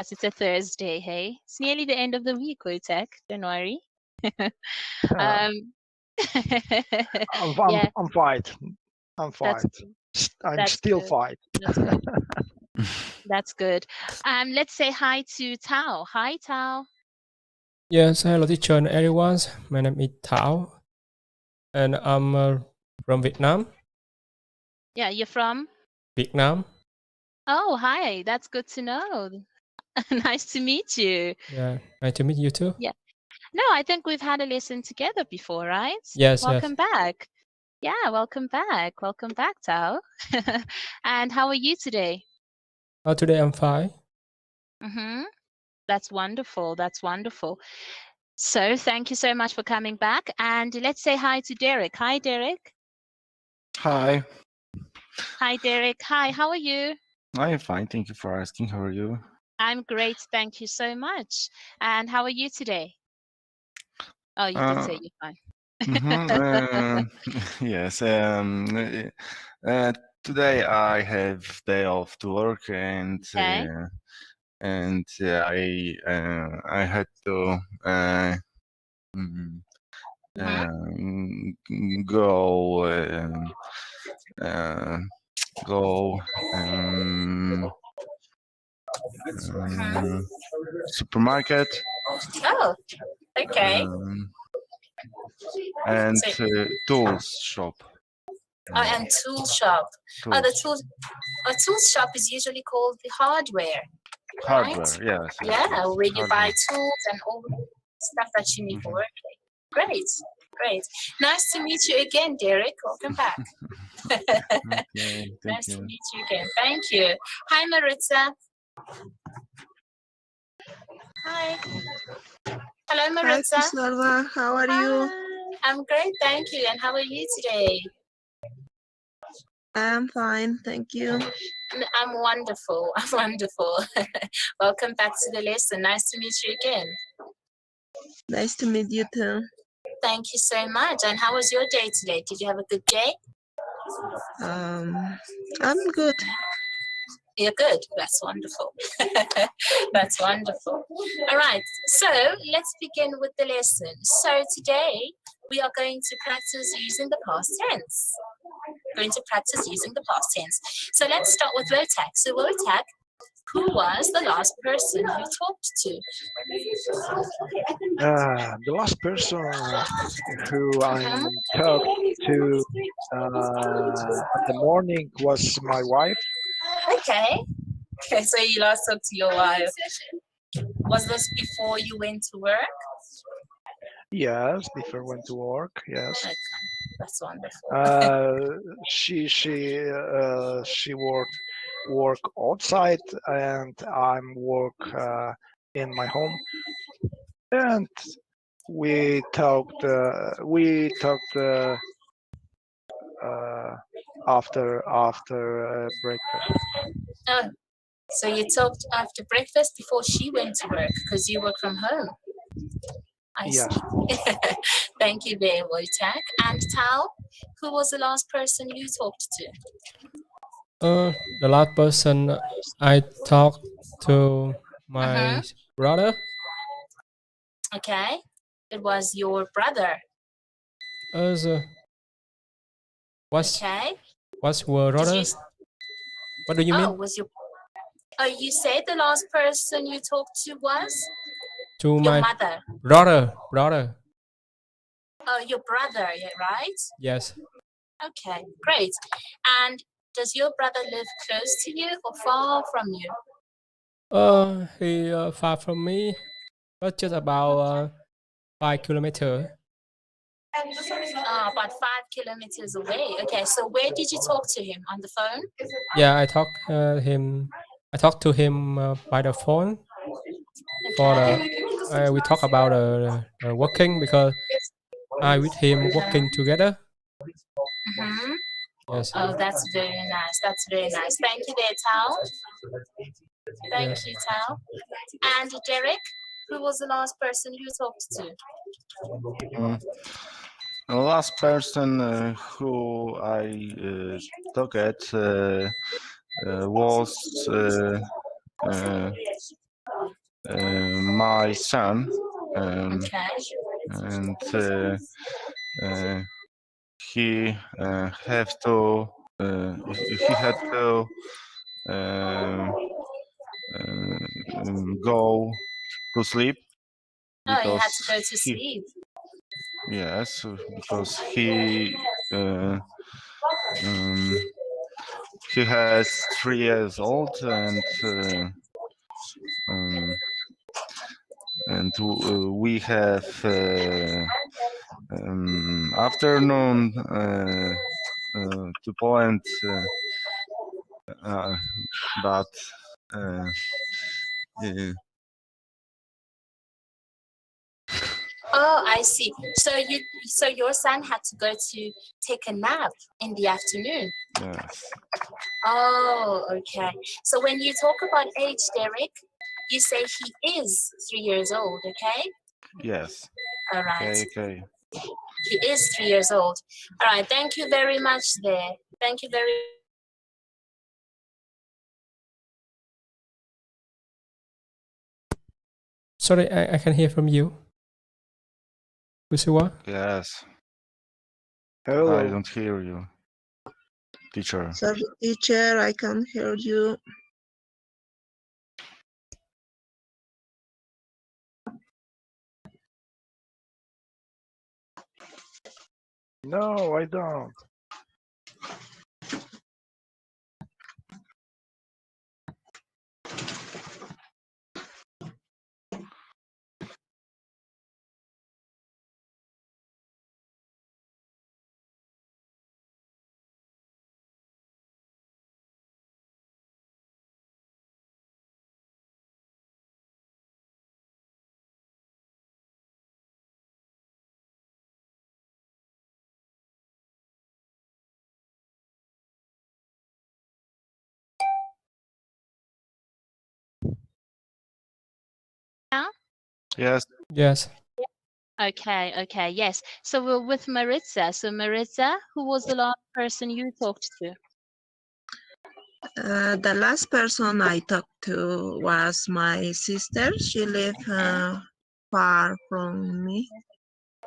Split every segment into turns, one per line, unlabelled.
As it's a Thursday, hey? It's nearly the end of the week, Wojtek. Don't worry.
Uh,
um,
I'm
yeah,
I'm fine. I'm
that's
fine. I'm
that's
still
good.
fine.
That's good. That's good. Let's say hi to Tao. Hi, Tao.
Yes, hello teacher and everyone. My name is Thảo, and I'm from Vietnam.
Yeah, you're from?
Vietnam.
Oh, hi. That's good to know. Nice to meet you.
Yeah, nice to meet you too.
Yeah. No, I think we've had a lesson together before, right?
Yes, yes.
Welcome back. Yeah, welcome back. Welcome back, Tao. And how are you today?
Today I'm fine.
Mm-hmm. That's wonderful. That's wonderful. So thank you so much for coming back. And let's say hi to Derek. Hi, Derek.
Hi,
Hi, Derek. Hi, how are you?
I am fine. Thank you for asking. How are you?
I'm great. Thank you so much. And how are you today? Oh, you did
Uh,
say you're fine.
yes. Today I have day off to work, and
Okay.
I had to go go supermarket.
Oh, okay.
And
So,
tools shop.
and tool shop. Oh, the
Tools.
a tool shop is usually called the hardware.
Hardware,
Right?
yes.
Yeah, where you buy
Hardware.
tools and all the stuff that you need for working. Great, great. Nice to meet you again, Derek. Welcome back.
Okay, thank
Nice to
you.
meet you again. Thank you. Hi, Maritza. Hi. Hello,
Hi,
Maritza.
Kusarva. How are you?
I'm great, thank you. And how are you today?
I'm fine, thank you.
I'm wonderful. I'm wonderful. Welcome back to the lesson. Nice to meet you again.
Nice to meet you too.
Thank you so much. And how was your day today? Did you have a good day?
I'm good.
You're good. That's wonderful. That's wonderful. All right. So let's begin with the lesson. So today we are going to practice using the past tense. So let's start with Wotak. So Wotak, who was the last person you talked to?
The last person who I talked to at the morning was my wife.
Okay. Okay, so you last talked to your wife. Was this before you went to work?
Yes, before I went to work. Yes.
Okay, that's wonderful.
She work outside, and I'm work in my home. And we talked. After breakfast.
Oh, so you talked after breakfast before she went to work because you work from home. I
Yes.
see. Thank you there, Wojtek. And Tao, who was the last person you talked to?
The last person I talked to my brother.
Okay, it was your brother.
What's
okay?
your brother? What do you mean?
Was your? Oh, you said the last person you talked to was
To
your
my
mother.
Brother.
Oh, your brother, yeah, right?
Yes.
Okay, great. And does your brother live close to you or far from you?
He far from me, but just about 5 kilometers.
About 5 kilometers away. Okay, so where did you talk to him? On the phone?
Yeah, I talked to him by the phone.
Okay.
We talk about working because I with him working together. Yes.
Oh, that's very nice. That's very nice. Thank you there, Tao. Thank you, Tao. And Derek, who was the last person you talked to?
The last person who I talked at was my son,
Okay.
and he have to he had to go to sleep
Oh, you had
because
to go to
he
sleep.
yes because he has 3 years old um, and we have afternoon to Poland, but uh,
Oh, I see. So your son had to go to take a nap in the afternoon.
yes,
Oh, okay. So when you talk about age, Derek, you say he is 3 years old, okay?
yes,
All right.
okay.
He is 3 years old. All right. Thank you very much there. Thank you very
Sorry, I can hear from you. Kusua?
Yes, I
Hello.
don't hear you, teacher.
Sorry, teacher, I can't hear you.
No, I don't.
Yes,
Yes.
Okay, yes. So we're with Maritza. So Maritza, who was the last person you talked to?
The last person I talked to was my sister. She lived far from me.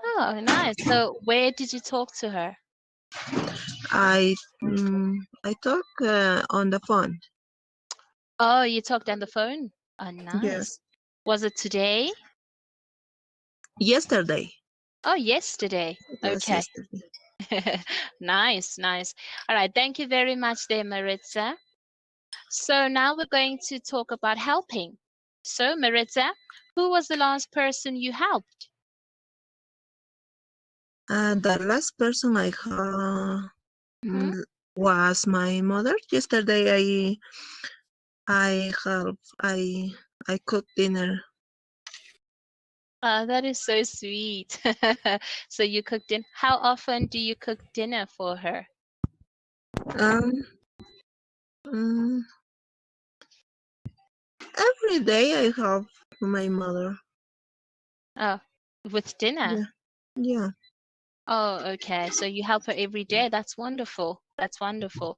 Oh, nice. So where did you talk to her?
I talk on the phone.
Oh, you talked on the phone? Oh,
Yeah.
nice. Was it today?
Yesterday.
Oh, yesterday.
It was
Okay.
yesterday.
Nice, nice. All right. Thank you very much there, Maritza. So now we're going to talk about helping. So Maritza, who was the last person you helped?
The last person I
Hmm?
was my mother. Yesterday I cooked dinner.
That is so sweet. So you cooked in. How often do you cook dinner for her?
Um, mm, every day I help my mother.
Oh, with dinner.
Yeah. Yeah.
Oh, okay. So you help her every day. That's wonderful. That's wonderful.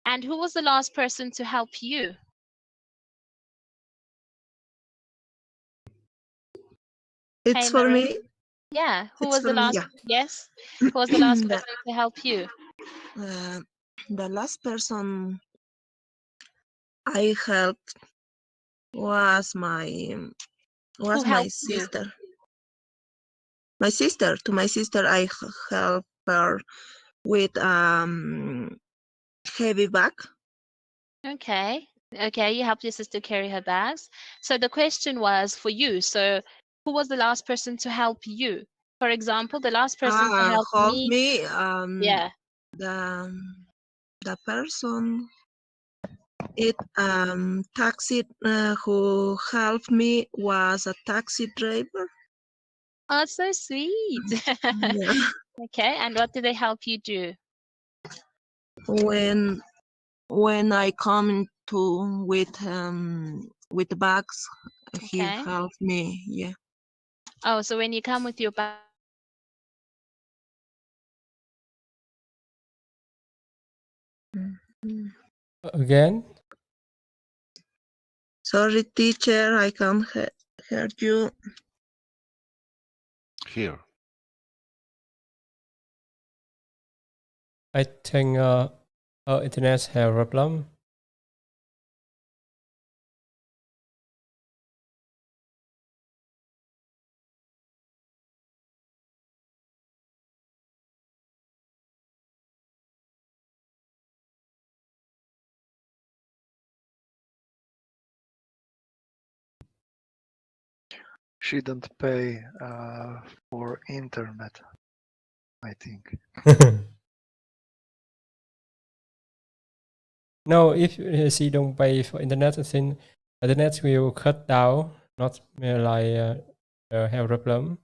And who was the last person to help you?
It's
Hey,
for
Marie.
me.
Yeah. Who
It's
was the
for me.
last?
Yeah.
Yes. Who was the last
the,
person to help you?
the last person I helped was
Who
my
helped you?
sister. My sister. To my sister, I help her with heavy bag.
Okay. Okay. You helped your sister carry her bags. So the question was for you. So who was the last person to help you? For example, the last person to help
Help
me.
me.
Yeah.
The the person it taxi who helped me was a taxi driver.
Oh, it's so sweet.
Yeah.
Okay. And what did they help you do?
When I come to with the bags, he
Okay.
helped me. Yeah.
Oh, so when you come with your bag.
Mhm.
Again?
Sorry, teacher, I can't hear you.
Here.
I think our internet have problem.
She don't pay for internet, I think.
No, if she don't pay for internet, I think internet will cut down, not like have problem.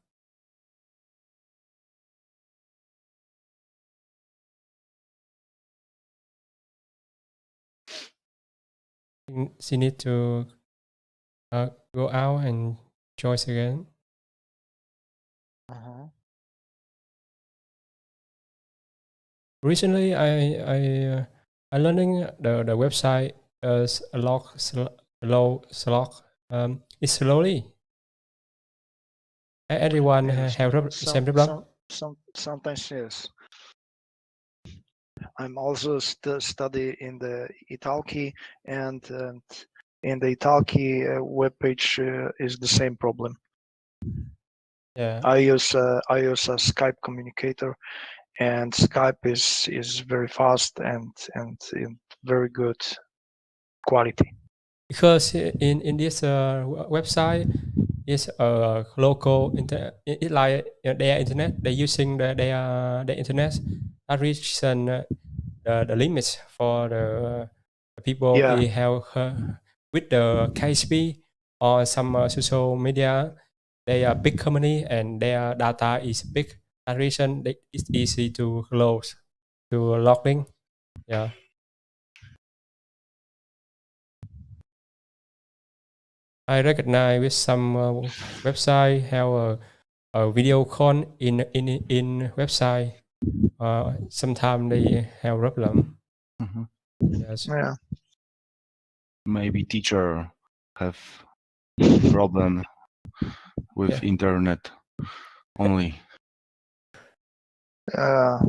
She need to go out and join again. Recently, I learning the website is a lot slow. It's slowly. Everyone
Yes,
have same problem.
sometimes yes. I'm also study in the Italki, and in the Italki webpage is the same problem.
Yeah.
I use a Skype communicator, and Skype is very fast and in very good quality.
Because in this website is a local it like their internet. They're using their internet that reach the limits for the people
Yeah.
who have with the KSP or some social media. They are big company and their data is big. That reason it's easy to close to logging. Yeah. I recognize with some website have a video call in website. Sometimes they have problem.
Mhm.
Yes.
Yeah.
Maybe teacher have problem with internet only.
Now,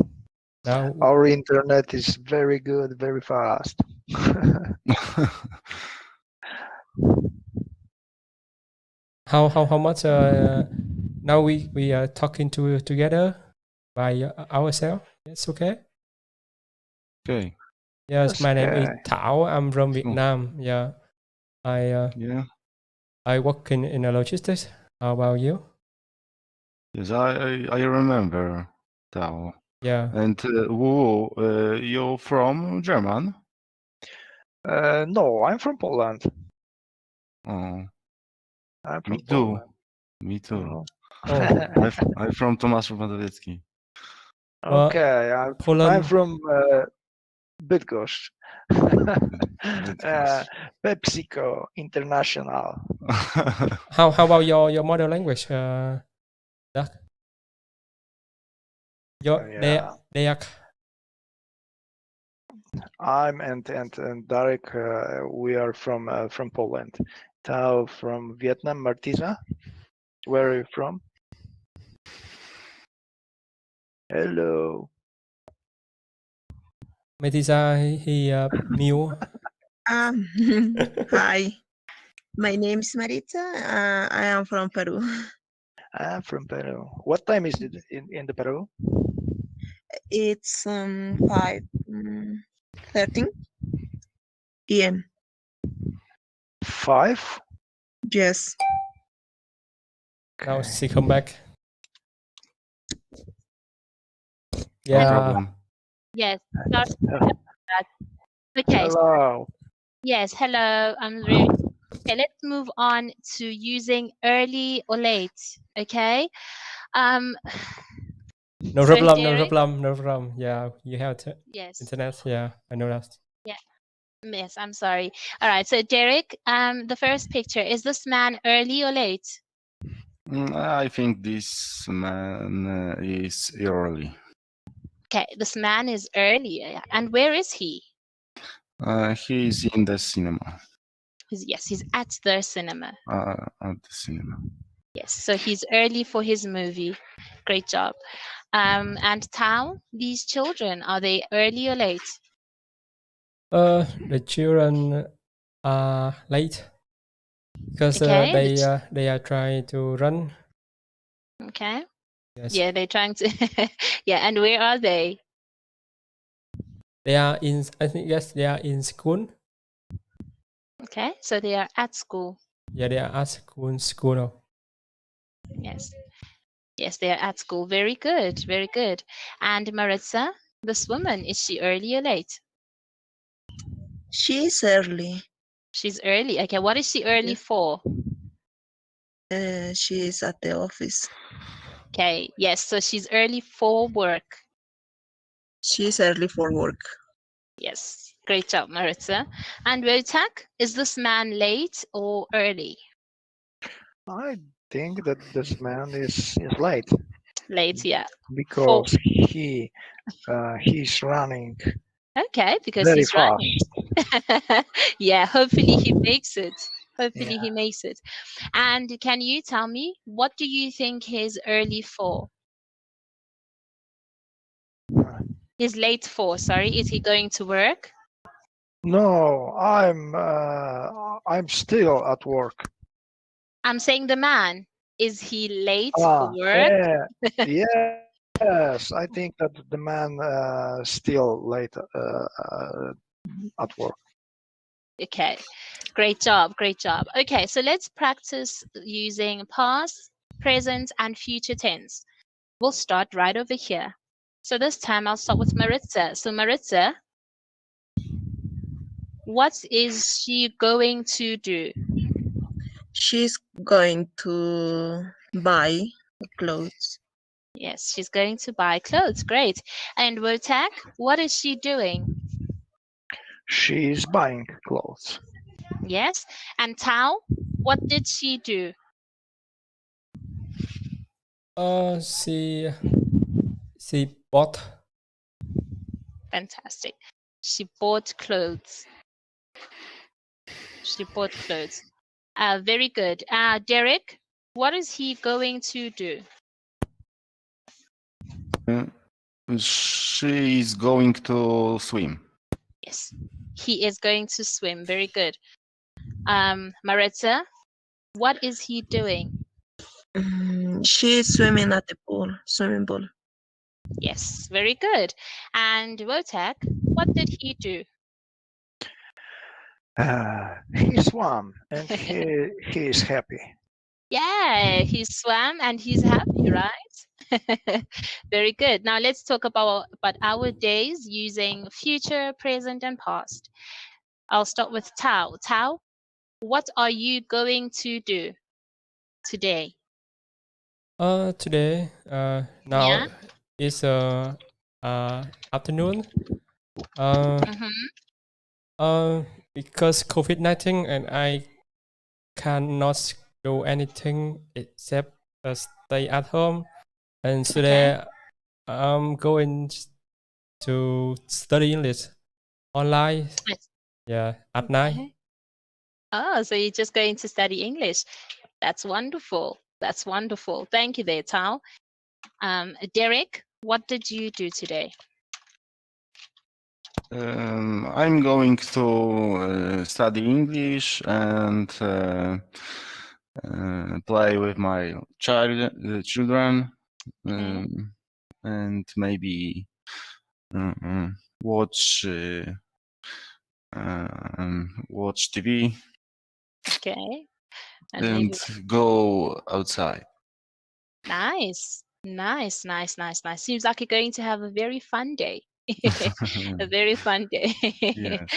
Our internet is very good, very fast.
how much now we are talking together by ourselves. It's okay.
Okay.
Yes,
That's
my name is
okay.
Thảo. I'm from
Cool.
Vietnam. Yeah,
Yeah.
I work in a logistics. How about you?
Yes, I remember Tao.
Yeah.
And Wu, you from German?
No, I'm from Poland.
Oh,
I'm
me
from
too.
Poland.
Me too.
Oh,
I'm from Tomaszow Mazowiecki.
Okay, I'm
Poland.
from Bydgoszcz.
Bydgoszcz.
PepsiCo International.
How about your mother language? Doug? Your
Yeah,
Dayak.
I'm and Darek. We are from Poland. Tao from Vietnam. Martiza, where are you from? Hello.
Metisa he Mew.
Hi, my name is Marita. I am from Peru.
I'm from Peru. What time is it in the Peru?
It's 5:13 p.m.
5.
Yes.
Now
Okay.
she come back.
No
Yeah.
problem.
Yes. Sorry about that. Okay.
Hello.
Yes. Hello. I'm really. Okay, let's move on to using early or late. Okay.
No
So,
problem. No
Derek?
problem. No problem. Yeah, you have
Yes.
internet. Yeah, I know that.
Yeah. Yes, I'm sorry. All right. So, Derek, the first picture, is this man early or late?
I think this man is early.
Okay, this man is early. And where is he?
He is in the cinema.
He's at the cinema.
At the cinema.
Yes, so he's early for his movie. Great job. And Tao, these children, are they early or late?
The children are late because
Okay,
they are trying to run.
okay.
Yes.
Yeah, they're trying to. Yeah, and where are they?
They are in. I think yes, they are in school.
Okay, so they are at school.
Yeah, they are at school. School now.
Yes. Yes, they are at school. Very good, very good. And Maritza, this woman, is she early or late?
She's early.
She's early. Okay, what is she early
Yeah.
for?
She's at the office.
Okay, yes, so she's early for work.
She's early for work.
Yes, great job, Maritza. And Wotak, is this man late or early?
I think that this man is late
Late, yeah.
because he's running
Okay, because
very
he's running.
fast.
Yeah, hopefully he makes it. Hopefully
Yeah.
he makes it. And can you tell me, what do you think he's early for? He's late for, sorry. Is he going to work?
No, I'm still at work.
I'm saying the man. Is he late for
Ah,
work?
yes. I think that the man still late at work.
Okay, great job, great job. Okay, so let's practice using past, present, and future tense. We'll start right over here. So this time I'll start with Maritza. So Maritza, what is she going to do?
She's going to buy clothes.
Yes, she's going to buy clothes. Great. And Wotak, what is she doing?
She's buying clothes.
Yes. And Tao, what did she do?
She bought.
Fantastic. She bought clothes. She bought clothes. Very good. Derek, what is he going to do?
She is going to swim.
Yes, he is going to swim. Very good. Maritza, what is he doing?
She's swimming at the pool, swimming pool.
Yes, very good. And Wotak, what did he do?
He swam and he is happy.
Yeah, he swam and he's happy, right? Very good. Now let's talk about our days using future, present, and past. I'll start with Tao. Tao, what are you going to do today?
Today. Now
Yeah.
it's afternoon. Uh. Because COVID-19 and I cannot do anything except stay at home. And today I'm going to study English online.
Yes.
Yeah, at night.
Okay. Oh, so you're just going to study English. That's wonderful. That's wonderful. Thank you there, Tao. Derek, what did you do today?
I'm going to study English and play with my children, and maybe watch watch TV.
Okay.
And
maybe...
go outside.
Nice. Nice, nice, nice, nice. Seems like you're going to have a very fun day. A very fun day.
Yes.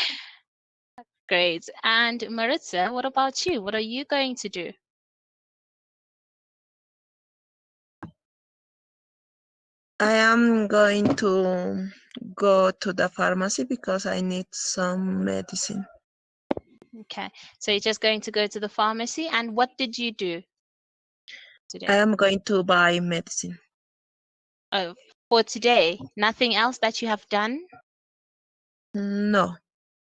Great. And Maritza, what about you? What are you going to do?
I am going to go to the pharmacy because I need some medicine.
Okay. So you're just going to go to the pharmacy. And what did you do today?
I am going to buy medicine.
Oh, for today, nothing else that you have done?
No.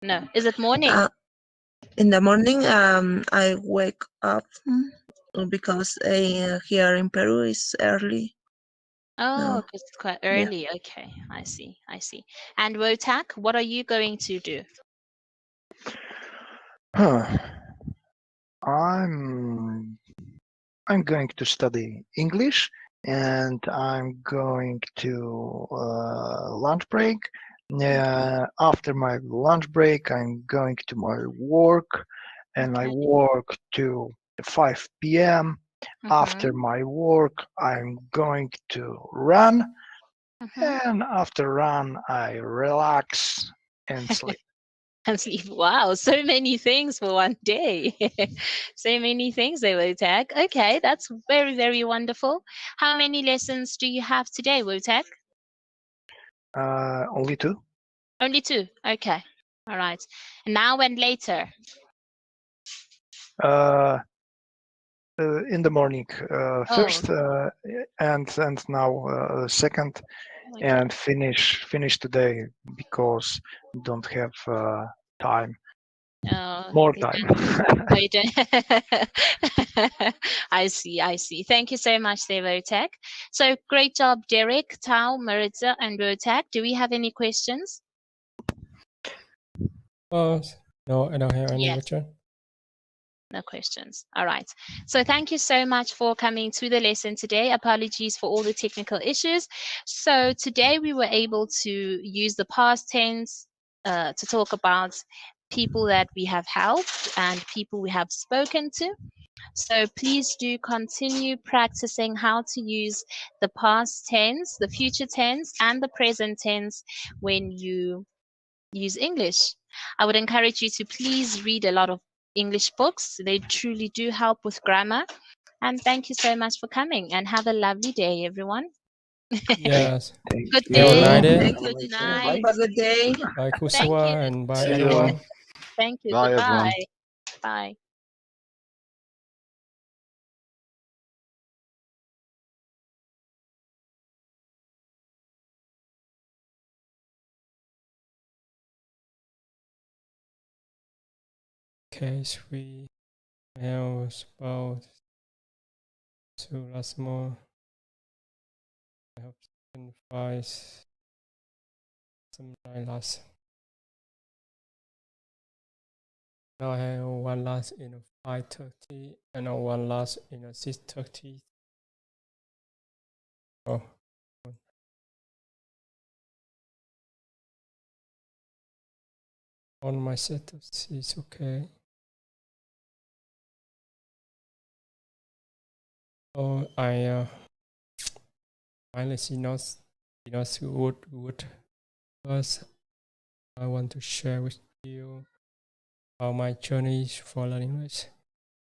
No. Is it morning?
In the morning, I wake up because here in Peru is early.
Oh,
No.
'cause it's quite
Yeah.
early. Okay, I see. I see. And Wotak, what are you going to do?
Huh. I'm going to study English, and I'm going to lunch break. After my lunch break, I'm going to my work, and I
Okay.
work to 5 p.m. After
Mhm.
my work, I'm going to run,
Mhm.
and after run, I relax and sleep.
And sleep. Wow, so many things for one day. So many things they Wotak. Okay, that's very, very wonderful. How many lessons do you have today, Wotak?
Only two.
Only two. Okay. All right. And now and later.
Uh, in the morning,
Oh,
first, and now second,
okay.
and finish today because don't have time,
Oh,
more
you
time.
don't. Oh, you don't. I see. I see. Thank you so much, Devotek. So great job, Derek, Tao, Maritza, and Rotek. Do we have any questions?
No, I don't have any
Yes.
question.
No questions. All right. So thank you so much for coming to the lesson today. Apologies for all the technical issues. So today we were able to use the past tense to talk about people that we have helped and people we have spoken to. So please do continue practicing how to use the past tense, the future tense, and the present tense when you use English. I would encourage you to please read a lot of English books. They truly do help with grammar. And thank you so much for coming and have a lovely day, everyone.
Yes.
Good
Thank
Have a
you.
nice
day.
day.
Thank you,
Good
teacher.
night.
Have a good day.
Bye,
Thank you.
Kusua, and bye,
See you.
everyone.
Thank you.
Bye, everyone.
Goodbye. Bye.
Case we have about two last more. I hope you can find some last. Now I have one last in 5:30 and one last in 6:30. Oh, on my setup is okay. Oh, I finally see not good. First, I want to share with you how my journey for learning English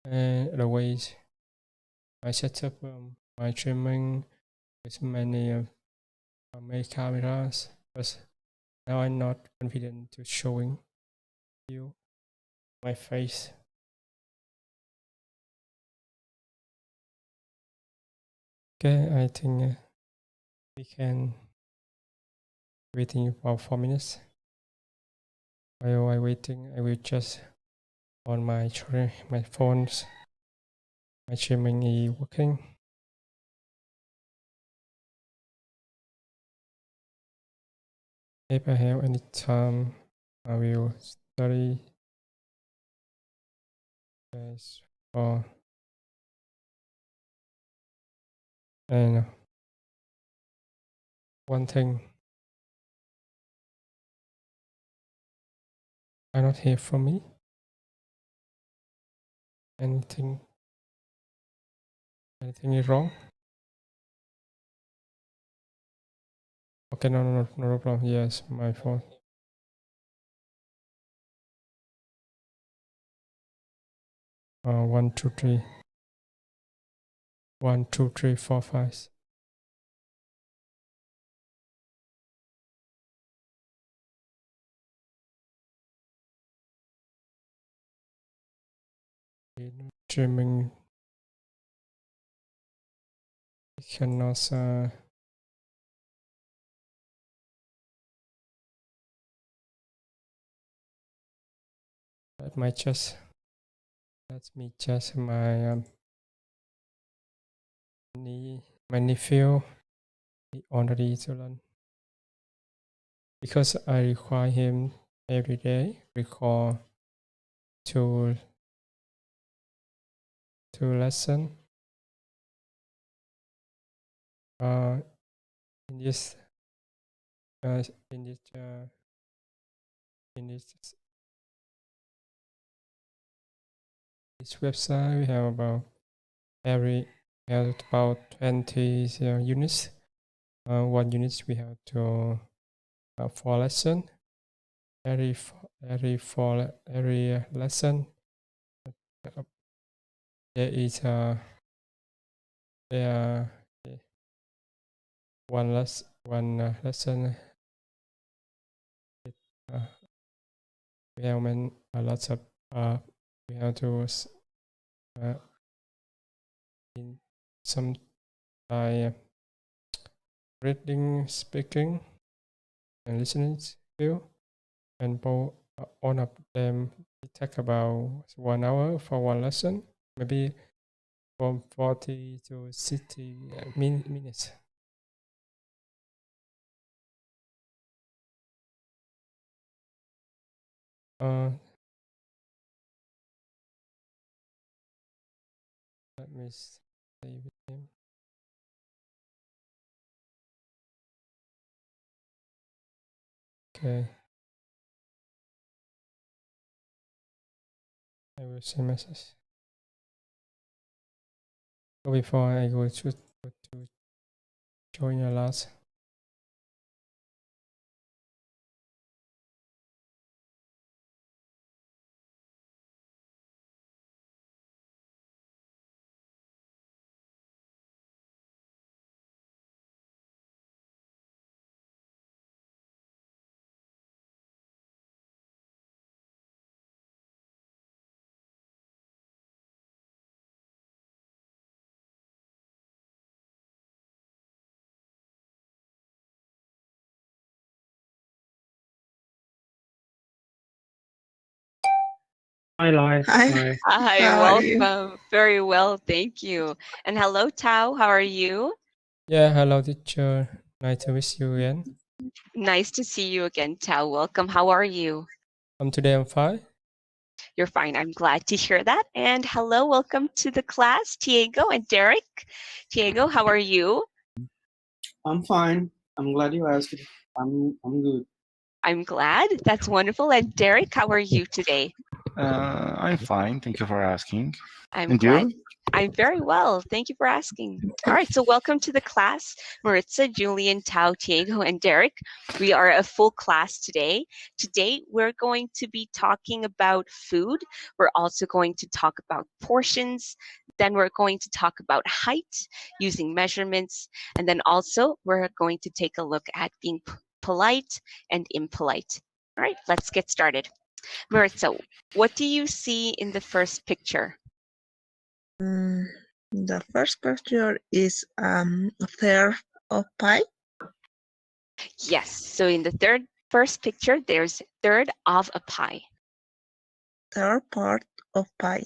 and the ways I set up my streaming with many cameras. But now I'm not confident to showing you my face. Okay, I think we can waiting for 4 minutes. While I waiting, I will just on my phones. My streaming is working. If I have any time, I will study this for and one thing I not hear from me. Anything is wrong? Okay, no problem. Yes, my phone. 1 2 3 1 2 3 4 5. Streaming cannot let me just my my nephew already to learn because I require him every day record two lesson in this in this in this website. We have about 20 units. One unit we have to 4 lesson. Every lesson there is one lesson. We have a lots of we have to in some reading, speaking, and listening skill, and both all of them take about 1 hour for one lesson, maybe from 40 to 60 minutes. Let me stay with him. Okay. I will send message. So before I go to join your class.
Hi, Lai.
Hi.
Hi,
How are you?
welcome. Very well, thank you. And hello, Tao. How are you?
Yeah, hello teacher. Nice to meet you again.
Nice to see you again, Tao. Welcome. How are you?
Today I'm fine.
You're fine. I'm glad to hear that. And hello, welcome to the class, Diego and Derek. Diego, how are you?
I'm fine. I'm glad you asked. I'm good.
I'm glad. That's wonderful. And Derek, how are you today?
I'm fine. Thank you for asking.
I'm
And
glad.
you?
I'm very well. Thank you for asking. All right, so welcome to the class, Maritza, Julian, Tao, Diego, and Derek. We are a full class today. Today, we're going to be talking about food. We're also going to talk about portions. Then we're going to talk about height using measurements. And then also, we're going to take a look at being polite and impolite. All right, let's get started. Maritza, what do you see in the first picture?
The first picture is a third of pie.
Yes, so in the first picture, there's third of a pie.
Third part of pie.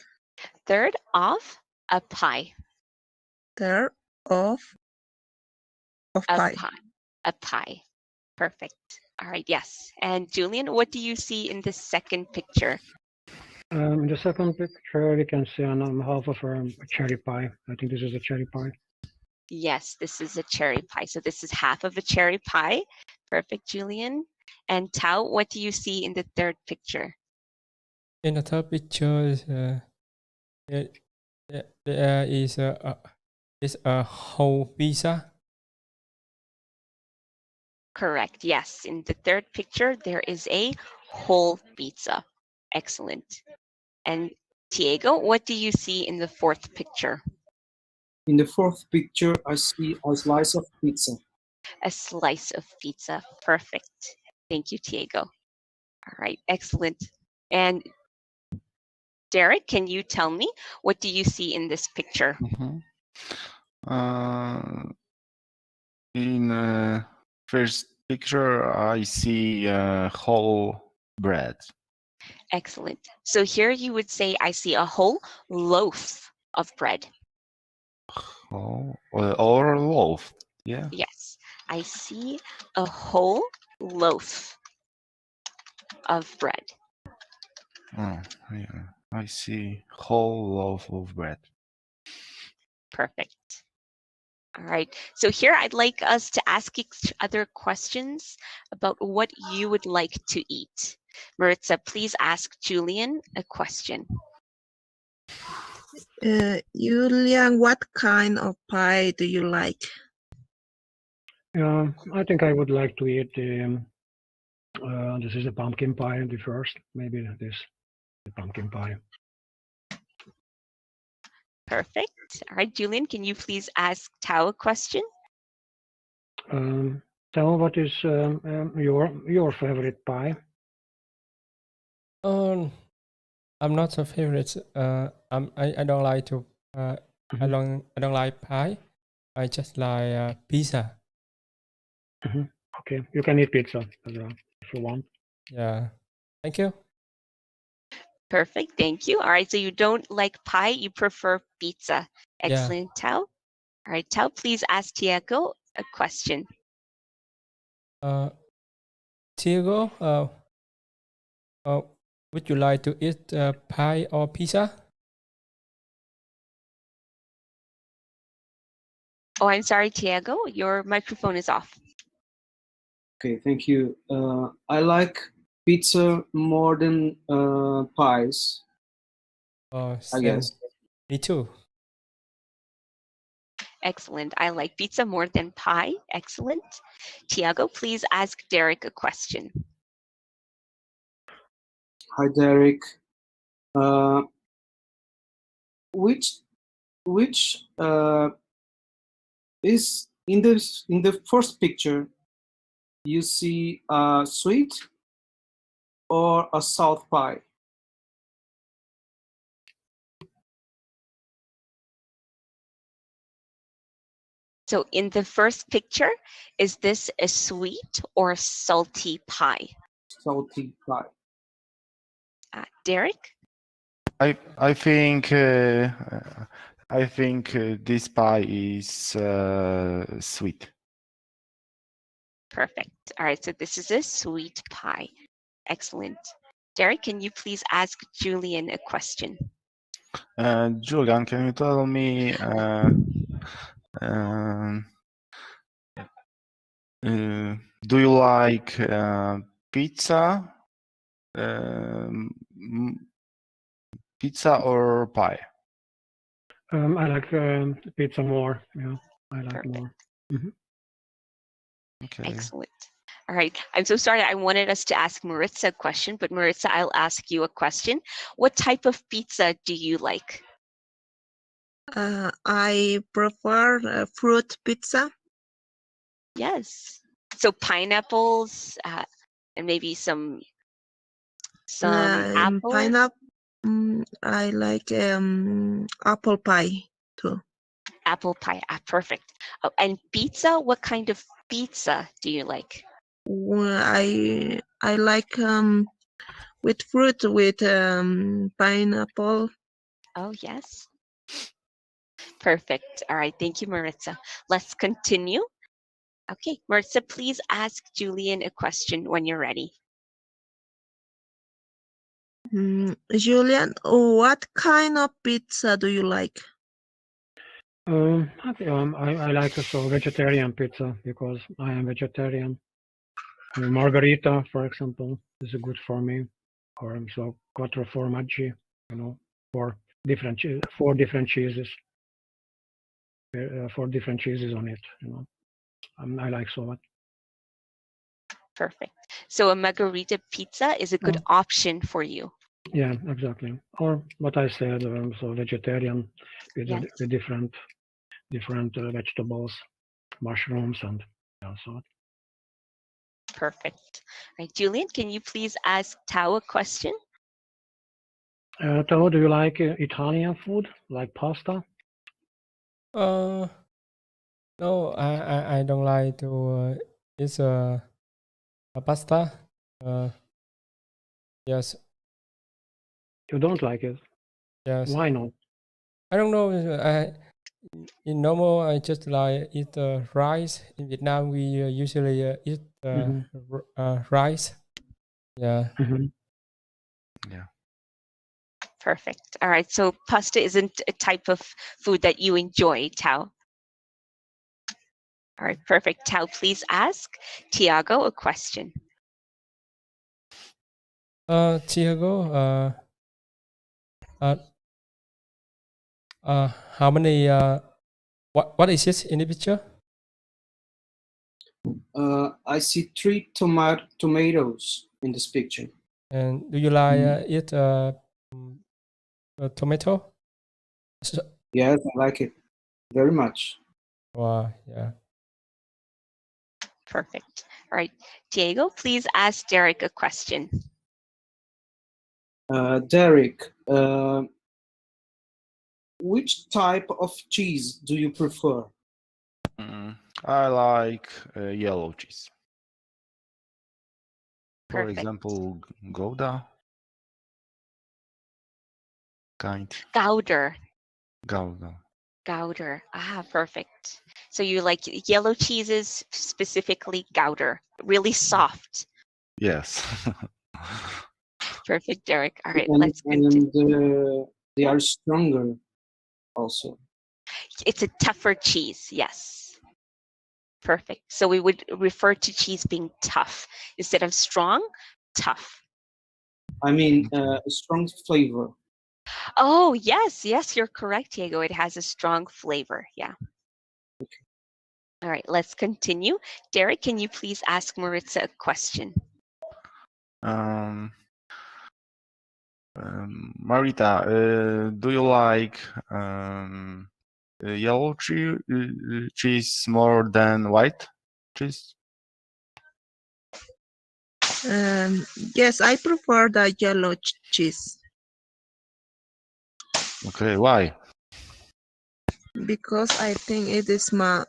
Third of a pie.
Third of pie.
A pie. Perfect. All right, yes. And Julian, what do you see in the second picture?
In the second picture, you can see on half of a cherry pie. I think this is a cherry pie.
Yes, this is a cherry pie. So this is half of a cherry pie. Perfect, Julian. And Tao, what do you see in the third picture?
In the third picture, there is a whole pizza.
Correct. Yes. In the third picture, there is a whole pizza. Excellent. And Diego, what do you see in the fourth picture?
In the fourth picture, I see a slice of pizza.
A slice of pizza. Perfect. Thank you, Diego. All right. Excellent. And Derek, can you tell me what do you see in this picture?
In first picture, I see whole bread.
Excellent. So here you would say, I see a whole loaf of bread.
Oh, or loaf. Yeah.
Yes, I see a whole loaf of bread.
Oh, yeah. I see whole loaf of bread.
Perfect. All right. So here I'd like us to ask each other questions about what you would like to eat. Maritza, please ask Julian a question.
Julian, what kind of pie do you like?
I think I would like to eat this is a pumpkin pie, the first, maybe this, the pumpkin pie.
Perfect. All right, Julian, can you please ask Tao a question?
Tell what is your favorite pie?
I'm not a favorite. I don't like to. I don't like pie. I just like pizza.
Okay, you can eat pizza as well if you want.
Yeah. Thank you.
Perfect. Thank you. All right. So you don't like pie, you prefer pizza. Excellent, Tao. All right, Tao, please ask Tiago a question.
Diego, would you like to eat pie or pizza?
Oh, I'm sorry, Tiago, your microphone is off.
Okay, thank you. I like pizza more than pies, I
Same.
guess.
Me too.
Excellent. I like pizza more than pie. Excellent. Tiago, please ask Derek a question.
Hi, Derek. Which is in the first picture? You see a sweet or a salt pie?
So in the first picture, is this a sweet or salty pie?
Salty pie.
Derek?
I think this pie is sweet.
Perfect. All right, so this is a sweet pie. Excellent. Derek, can you please ask Julian a question?
Julian, can you tell me do you like pizza, pizza or pie?
I like pizza more. Yeah, I like
Perfect.
more.
Okay.
Excellent. All right. I'm so sorry. I wanted us to ask Maritza a question, but Maritza, I'll ask you a question. What type of pizza do you like?
I prefer fruit pizza.
Yes. So pineapples and maybe some apples.
Pineapple. I like apple pie too.
Apple pie. Perfect. Oh, and pizza. What kind of pizza do you like?
I like with fruit with pineapple.
Oh, yes. Perfect. All right. Thank you, Maritza. Let's continue. Okay, Maritza, please ask Julian a question when you're ready.
Julian, what kind of pizza do you like?
I like also vegetarian pizza because I am vegetarian. Margarita, for example, is good for me. Or so quattro formaggi, for different four different cheeses. 4 different cheeses on it. I like so much.
Perfect. So a margarita pizza is a good option for you.
Yeah, exactly. Or what I said, so vegetarian with, with different vegetables, mushrooms, and so.
Perfect. Right, Julian, can you please ask Tao a question?
Tao, do you like Italian food, like pasta?
No, I don't like to eat a pasta. Yes,
You don't like it?
Yes.
Why not?
I don't know. In normal, I just like eat rice. In Vietnam, we usually eat rice. Yeah.
Yeah.
Perfect. All right. So pasta isn't a type of food that you enjoy, Tao. All right. Perfect. Tao, please ask Tiago a question.
Tiago, how many? What is it in the picture?
I see 3 tomatoes in this picture.
And do you like eat tomato?
Yes, I like it very much.
Wow, yeah.
Perfect. All right. Diego, please ask Derek a question.
Derek, which type of cheese do you prefer?
I like yellow cheese. For
Perfect.
example, Gouda.
Gouda.
Gouda.
Ah, perfect. So you like yellow cheeses, specifically Gouda, really soft.
Yes.
Perfect, Derek. All right,
And,
let's continue.
and they are stronger also.
It's a tougher cheese, yes. Perfect. So we would refer to cheese being tough instead of strong, tough.
I mean, a strong flavor.
Oh, yes, you're correct, Diego. It has a strong flavor. Yeah. All right, let's continue. Derek, can you please ask Maritza a question?
Marita, do you like yellow cheese more than white cheese?
Yes, I prefer the yellow cheese
Okay, why?
because I think it is more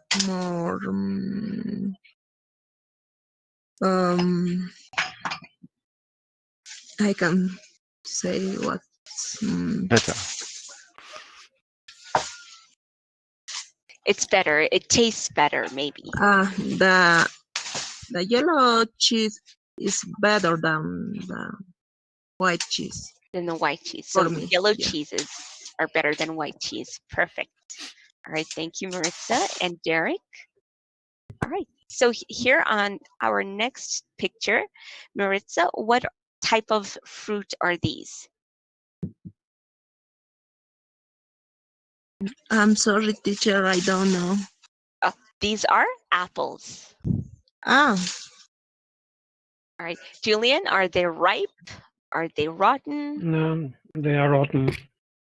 I can say what
Better.
It's better. It tastes better, maybe.
The yellow cheese is better than the white cheese.
Than the white cheese.
For
So
me,
yellow
yeah.
cheeses are better than white cheese. Perfect. All right, thank you, Maritza and Derek. All right, so here on our next picture, Maritza, what type of fruit are these?
I'm sorry, teacher, I don't know.
These are apples.
Ah,
All right, Julian, are they ripe? Are they rotten?
No, they are rotten.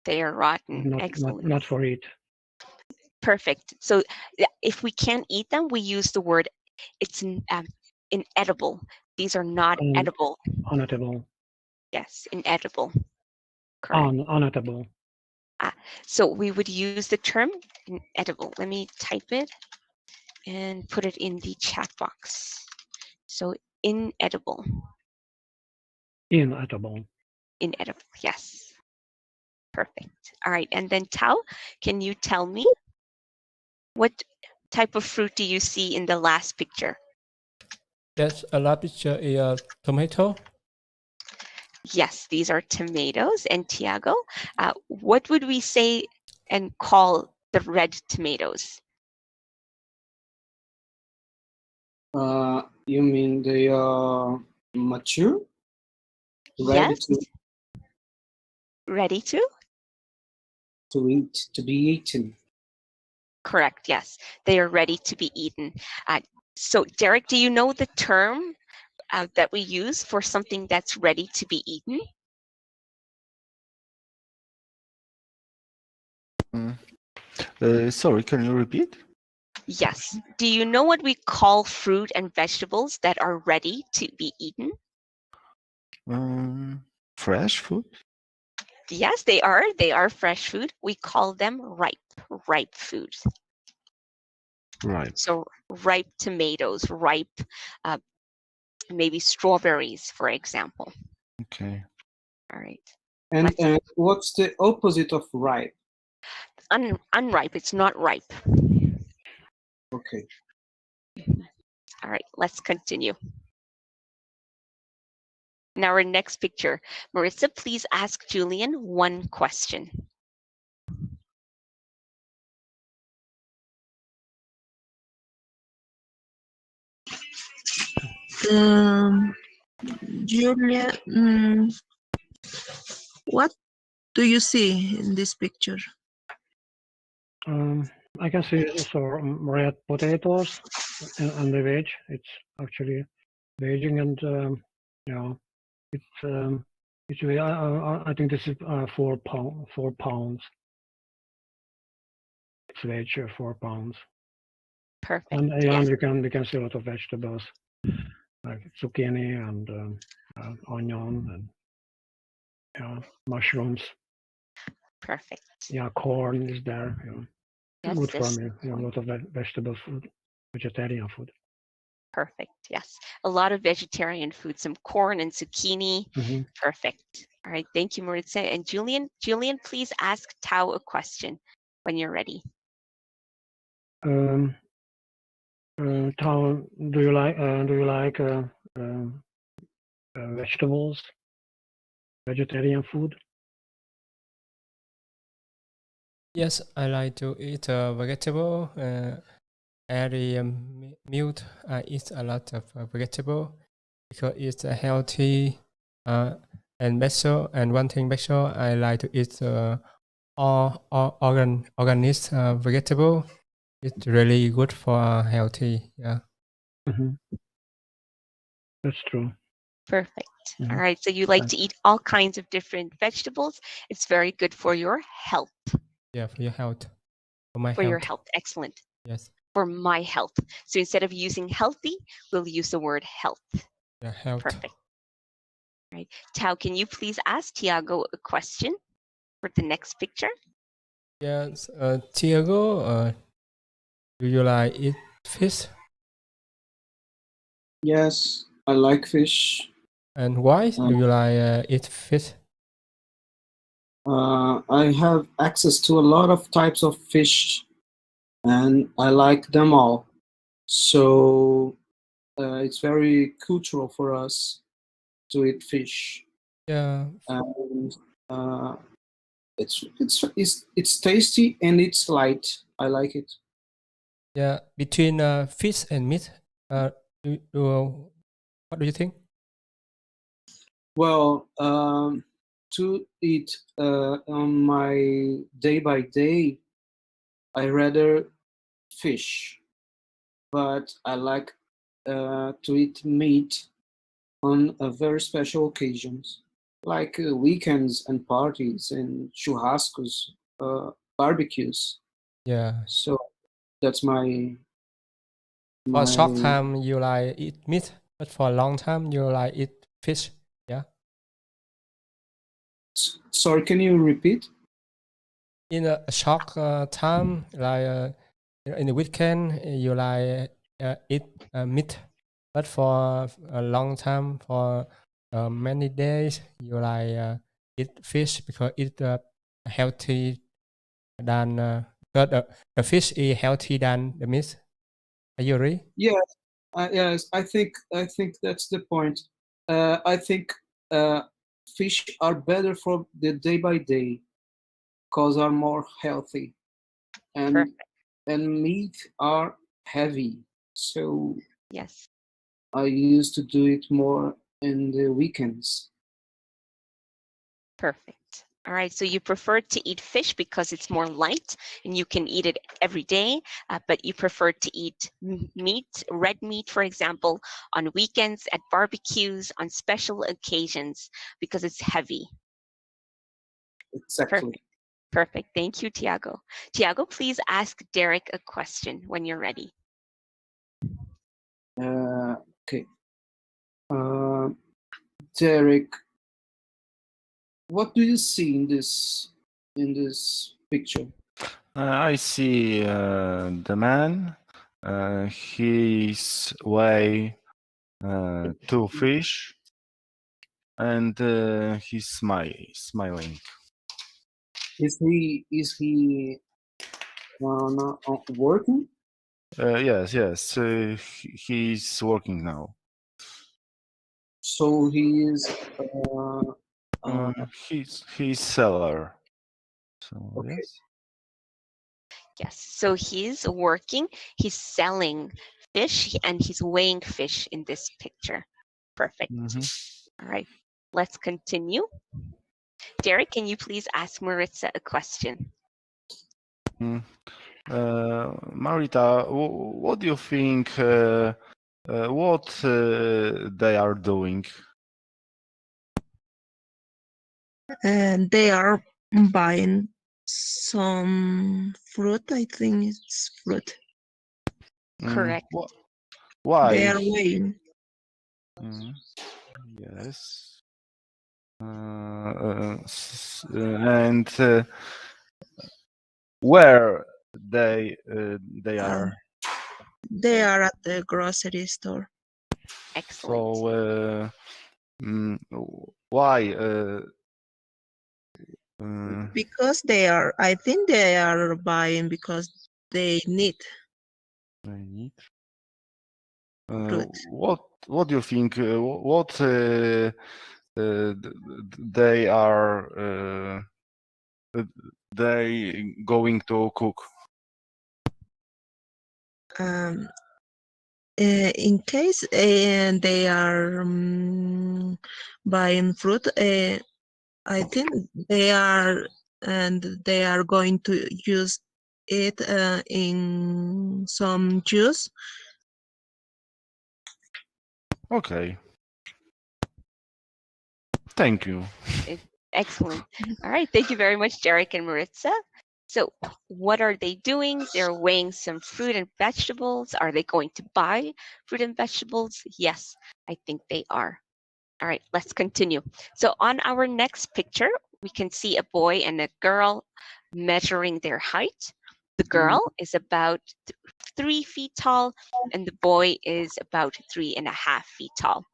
They are rotten. Excellent.
Not for it.
Perfect. So if we can't eat them, we use the word it's inedible. These are not edible.
Uneatable.
Yes, inedible. Correct.
Uneatable.
So we would use the term inedible. Let me type it and put it in the chat box. So inedible.
Inedible.
Inedible, yes. Perfect. All right, and then Tao, can you tell me what type of fruit do you see in the last picture?
That's a last picture is tomato.
Yes, these are tomatoes. And Tiago, what would we say and call the red tomatoes?
You mean they are mature? Ready
Yes. Ready to
eat, to be eaten.
Correct, yes. They are ready to be eaten. So Derek, do you know the term that we use for something that's ready to be eaten?
Sorry, can you repeat?
Yes. Do you know what we call fruit and vegetables that are ready to be eaten?
Fresh food?
Yes, they are. They are fresh food. We call them ripe foods.
Right.
So ripe tomatoes, ripe, maybe strawberries, for example.
Okay.
All right.
And what's the opposite of ripe?
Unripe. It's not ripe.
Okay.
All right, let's continue. Now our next picture. Maritza, please ask Julian one question.
Julia, what do you see in this picture?
I can see some red potatoes and the veg. It's actually vegging, and yeah, it's really, I think this is 4 pounds. It's veg, 4 pounds.
Perfect.
And
yes.
we can see a lot of vegetables like zucchini and onion and mushrooms.
Perfect.
Yeah, corn is there.
Yes,
Good for
this-
me. A lot of vegetable food, vegetarian food.
Perfect. Yes. A lot of vegetarian food, some corn and zucchini.
Mhm.
Perfect. All right. Thank you, Maritza. And Julian, please ask Tao a question when you're ready.
Tao, do you like vegetables, vegetarian food?
Yes, I like to eat vegetable. Every meal, I eat a lot of vegetable because it's healthy and better. And one thing better, I like to eat organic vegetable. It's really good for healthy. Yeah.
Mm-hmm. That's true.
Perfect.
Mhm.
All right. So you like to eat all kinds of different vegetables. It's very good for your health.
Yeah, for your health. For my
For
health.
your health. Excellent.
Yes.
For my health. So instead of using healthy, we'll use the word health.
Yeah, health.
Perfect. All right. Tao, can you please ask Tiago a question for the next picture?
Yes. Tiago, do you like eat fish?
Yes, I like fish.
And why do you like eat fish?
I have access to a lot of types of fish, and I like them all. So it's very cultural for us to eat fish.
Yeah.
And it's tasty and it's light. I like it.
Yeah. Between fish and meat, what do you think?
Well, to eat on my day by day, I rather fish, but I like to eat meat on very special occasions, like weekends and parties and churrascos, barbecues.
Yeah.
So that's my.
For a short time, you like eat meat, but for a long time, you like eat fish. Yeah.
Sorry, can you repeat?
In a short time, like in the weekend, you like eat meat, but for a long time, for many days, you like eat fish because it's healthy than because the fish is healthy than the meat. Are you agree?
Yes, yes. I think that's the point. I think fish are better for the day by day, because are more healthy, and
Perfect.
and meat are heavy. So
Yes.
I used to do it more in the weekends.
Perfect. All right. So you prefer to eat fish because it's more light and you can eat it every day, but you prefer to eat meat, red meat, for example, on weekends, at barbecues, on special occasions because it's heavy.
Exactly.
Perfect. Perfect. Thank you, Tiago. Tiago, please ask Derek a question when you're ready.
Okay. Derek, what do you see in this picture?
I see the man. He's weigh 2 fish. and he's smiling.
Is he not working?
Yes, he's working now.
So he is.
He's seller. So
Okay.
yes.
Yes, so he's working, he's selling fish, and he's weighing fish in this picture. Perfect. All right, let's continue. Derek, can you please ask Maritza a question?
Marita, what do you think? What they are doing?
And they are buying some fruit. I think it's fruit.
Correct.
Why?
They are weighing.
Yes. And where they are?
They are at the grocery store.
Excellent.
So why?
Because they are, I think they are buying because they need
They need.
fruit.
What do you think? What they are? They going to cook?
In case they are buying fruit, I think they are going to use it in some juice.
Okay. Thank you.
Excellent. All right, thank you very much, Derek and Maritza. So what are they doing? They're weighing some fruit and vegetables. Are they going to buy fruit and vegetables? Yes, I think they are. All right, let's continue. So on our next picture, we can see a boy and a girl measuring their height. The girl is about 3 feet tall, and the boy is about 3.5 feet tall.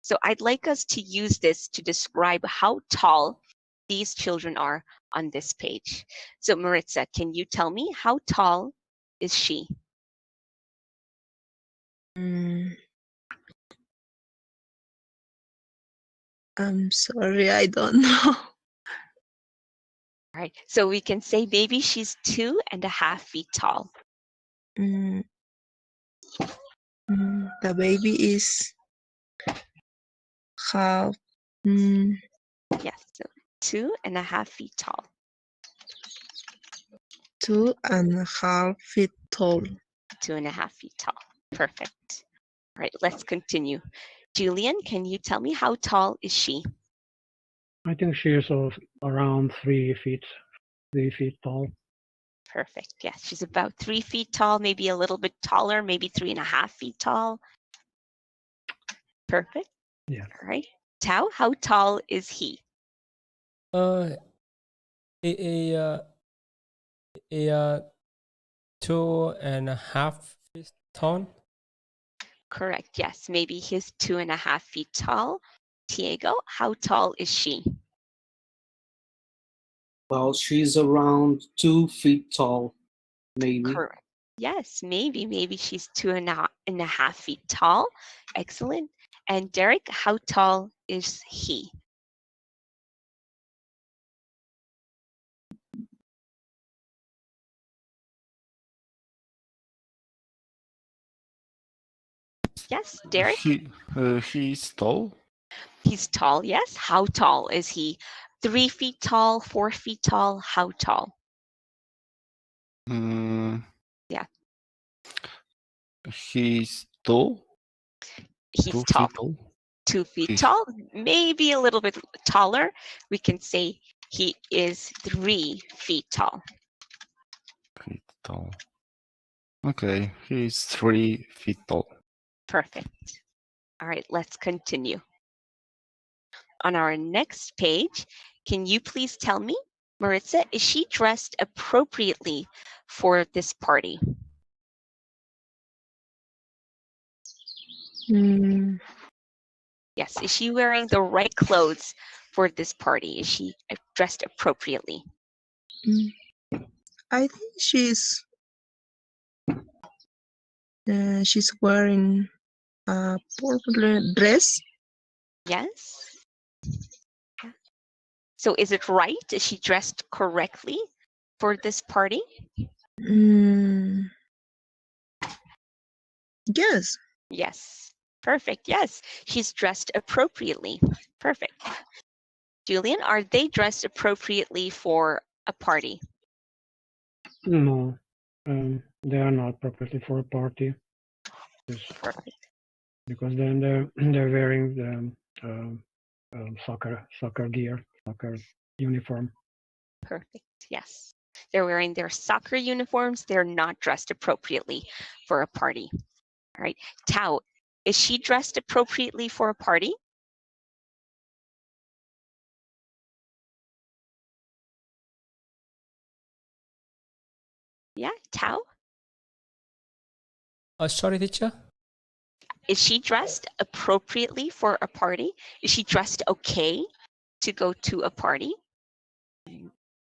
So I'd like us to use this to describe how tall these children are on this page. So Maritza, can you tell me how tall is she?
I'm sorry, I don't know.
All right, so we can say maybe she's 2.5 feet tall.
The baby is half.
Yes, so 2.5 feet tall.
2.5 feet tall.
2.5 feet tall. Perfect. All right, let's continue. Julian, can you tell me how tall is she?
I think she is around 3 feet tall.
Perfect. Yes, she's about 3 feet tall, maybe a little bit taller, maybe 3.5 feet tall. Perfect.
Yeah.
All right. Tao, how tall is he?
A 2.5 feet tall.
Correct. Yes, maybe he's 2.5 feet tall. Diego, how tall is she?
Well, she's around 2 feet tall, maybe.
Correct. Yes, maybe she's 2.5 feet tall. Excellent. And Derek, how tall is he? Yes, Derek?
He's tall.
He's tall, yes. How tall is he? 3 feet tall, 4 feet tall? How tall? Yeah.
He's tall.
He's
2
tall.
feet tall.
2 feet tall, maybe a little bit taller. We can say he is 3 feet tall.
Feet tall. Okay, he's 3 feet tall.
Perfect. All right, let's continue. On our next page, can you please tell me, Maritza, is she dressed appropriately for this party? Yes. Is she wearing the right clothes for this party? Is she dressed appropriately?
Mm, I think she's wearing a purple dress.
Yes. Yeah. So is it right? Is she dressed correctly for this party?
Mm, yes.
Yes. Perfect. Yes. She's dressed appropriately. Perfect. Julian, are they dressed appropriately for a party?
No, they are not appropriately for a party. Yes,
Perfect.
because then they're wearing the soccer gear, soccer uniform.
Perfect. Yes. They're wearing their soccer uniforms. They're not dressed appropriately for a party. All right. Tao, is she dressed appropriately for a party? Yeah, Tao?
Sorry, teacher.
Is she dressed appropriately for a party? Is she dressed okay to go to a party?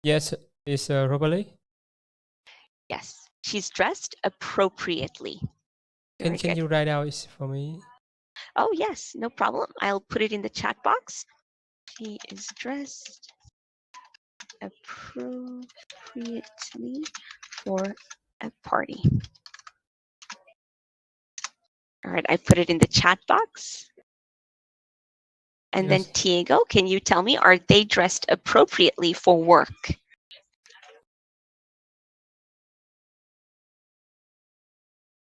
Yes, is Robert.
Yes, she's dressed appropriately. Very
Can
good.
you write out it for me?
Oh, yes, no problem. I'll put it in the chat box. She is dressed appropriately for a party. All right, I put it in the chat box. And then
Yes.
Diego, can you tell me, are they dressed appropriately for work?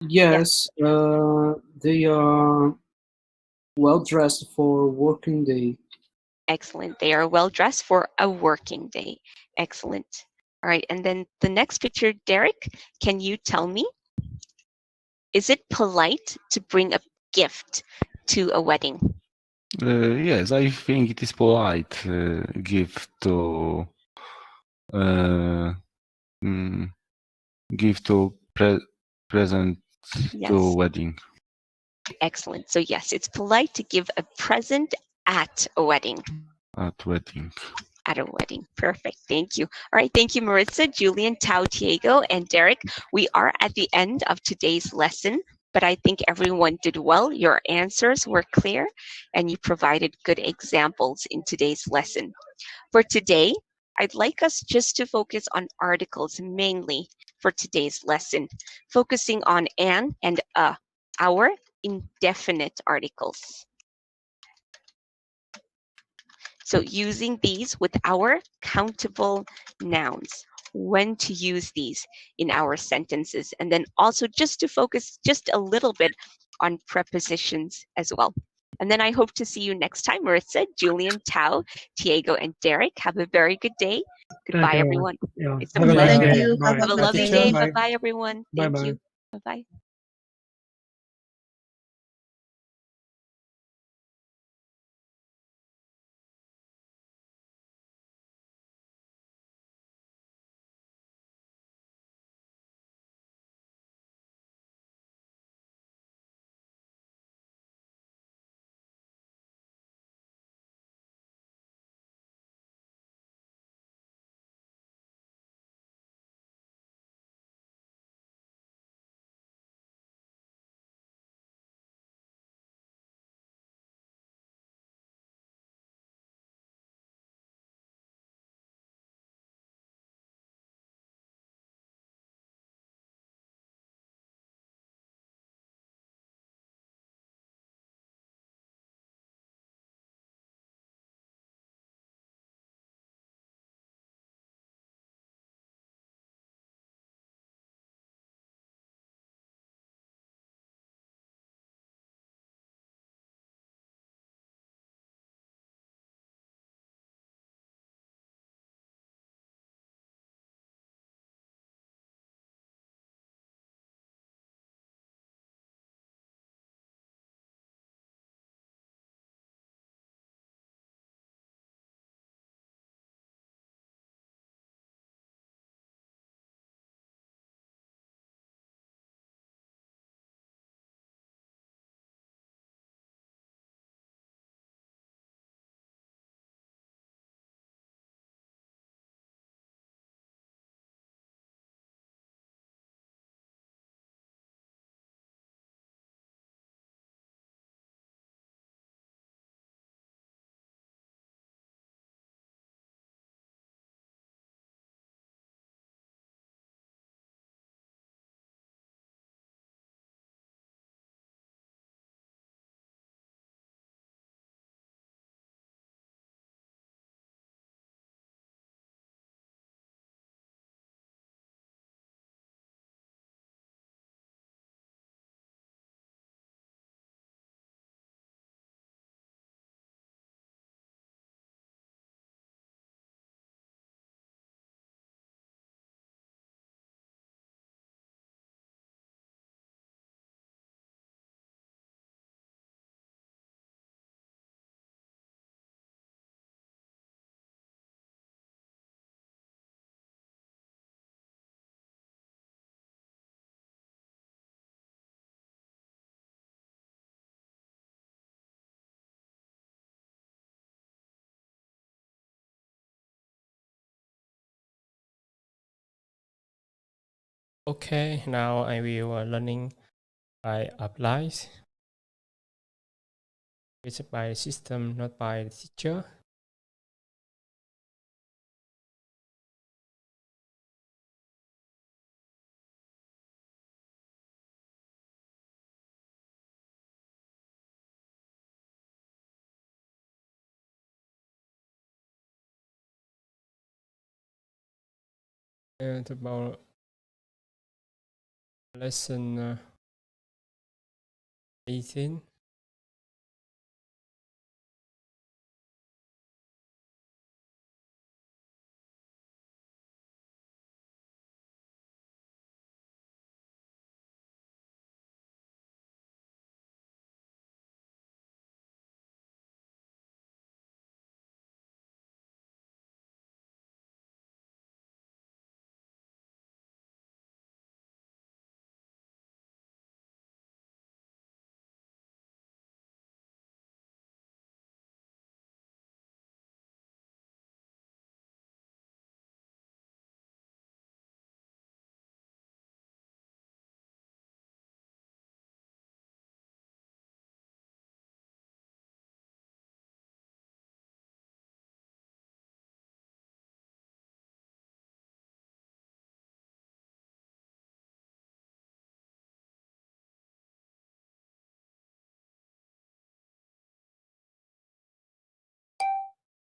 Yes, they are well dressed for working day.
Excellent. They are well dressed for a working day. Excellent. All right, and then the next picture, Derek, can you tell me, is it polite to bring a gift to a wedding?
Yes, I think it is polite give to uh, mm, give to present to
Yes.
wedding.
Excellent. So yes, it's polite to give a present at a wedding.
At wedding.
At a wedding. Perfect. Thank you. All right. Thank you, Maritza, Julian, Tao, Diego, and Derek. We are at the end of today's lesson, but I think everyone did well. Your answers were clear, and you provided good examples in today's lesson. For today, I'd like us just to focus on articles mainly for today's lesson, focusing on an and a, our indefinite articles. So using these with our countable nouns, when to use these in our sentences, and then also just to focus just a little bit on prepositions as well. And then I hope to see you next time. Maritza, Julian, Tao, Diego, and Derek. Have a very good day.
Thank
Goodbye,
you.
everyone.
Yeah.
It's a
Have a nice
pleasure.
Thank
day.
you.
Bye.
Have
Have a
a good
lovely
day.
day.
Bye.
Bye-bye, everyone. Thank
Bye-bye.
you. Bye-bye.
Okay, now I will learning by applies. It's by the system, not by the teacher. And about lesson 18.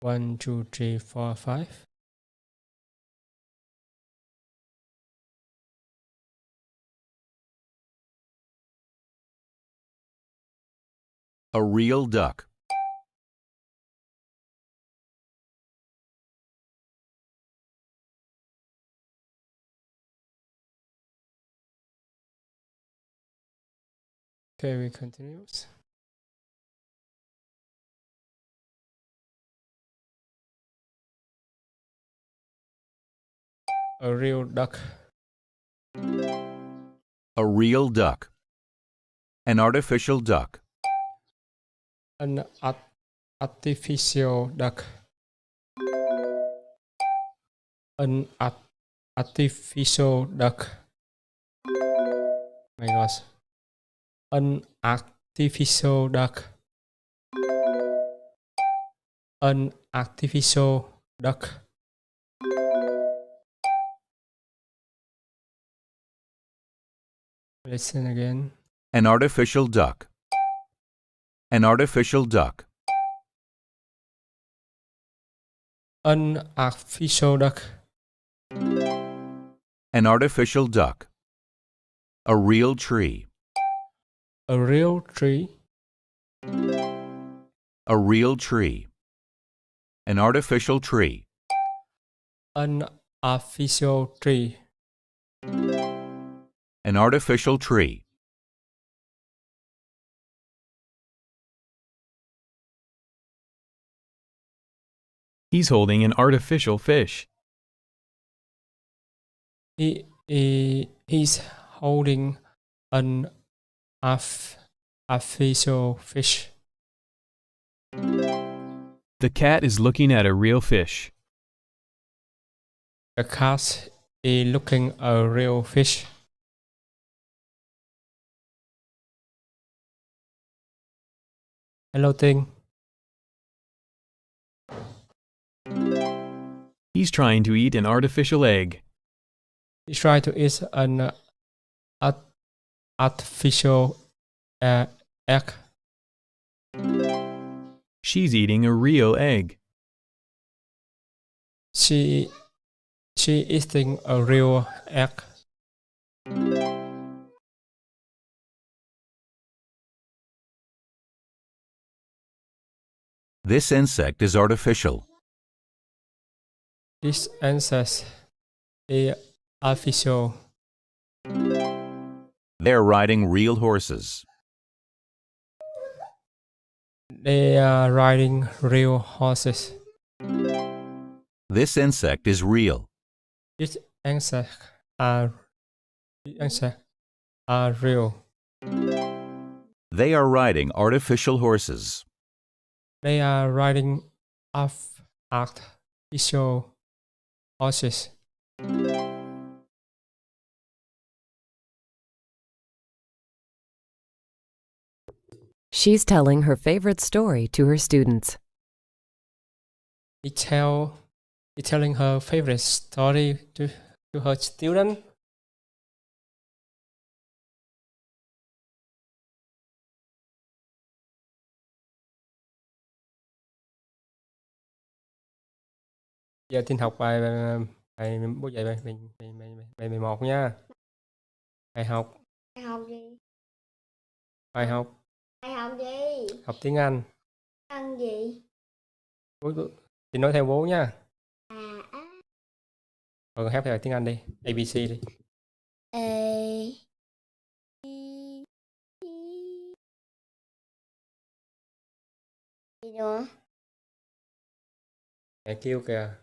One, two, three, four, five.
A real duck.
Okay, we continue. A real duck.
A real duck. An artificial duck.
An artificial duck. An artificial duck. My gosh. An artificial duck. An artificial duck. Listen again.
An artificial duck. An artificial duck.
An artificial duck.
An artificial duck. A real tree.
A real tree.
A real tree. An artificial tree.
An artificial tree.
An artificial tree.
He's holding an artificial fish.
He's holding an artificial fish.
The cat is looking at a real fish.
The cat is looking at a real fish. Hello, Ting.
He's trying to eat an artificial egg.
He tried to eat an artificial egg.
She's eating a real egg.
She eating a real egg.
This insect is artificial.
This insect is artificial.
They're riding real horses.
They are riding real horses.
This insect is real.
This insect are real.
They are riding artificial horses.
They are riding artificial horses.
She's telling her favorite story to her students.
He's telling her favorite story to her student. Giờ Tin học bài bố dạy bài 11 nha. Bài học.
Bài học gì?
Bài học.
Bài học gì?
Học tiếng Anh.
Ăn gì?
Thì nói theo bố nha.
À á.
Rồi hát theo tiếng Anh đi. ABC đi.
A B C. Gì nữa?
Mẹ kêu kìa.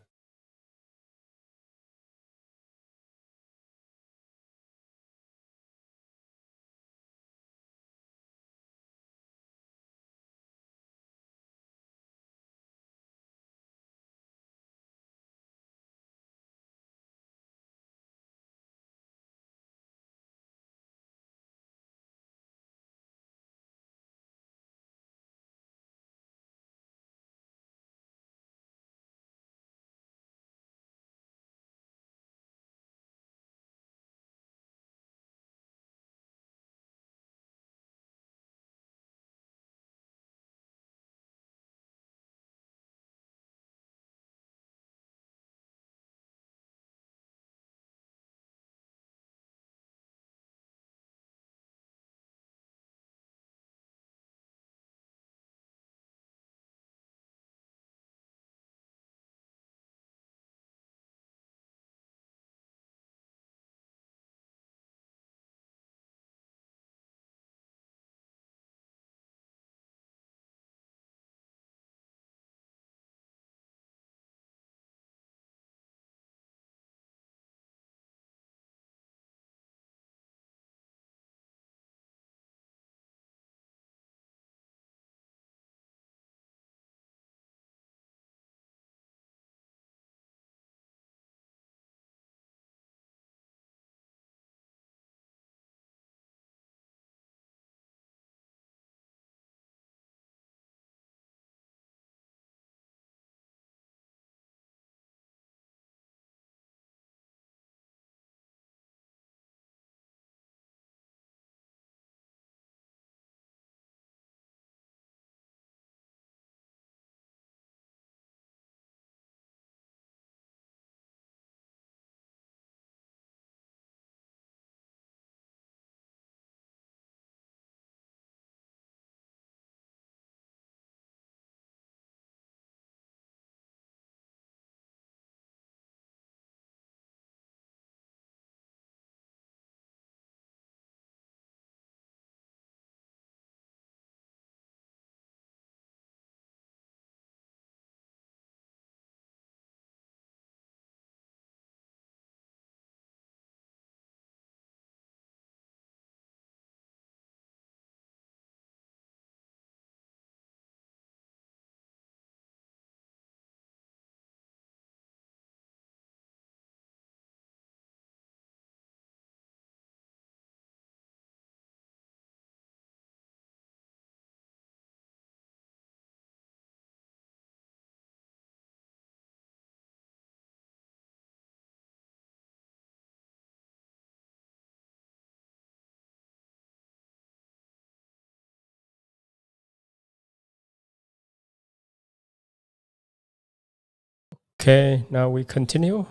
Okay, now we continue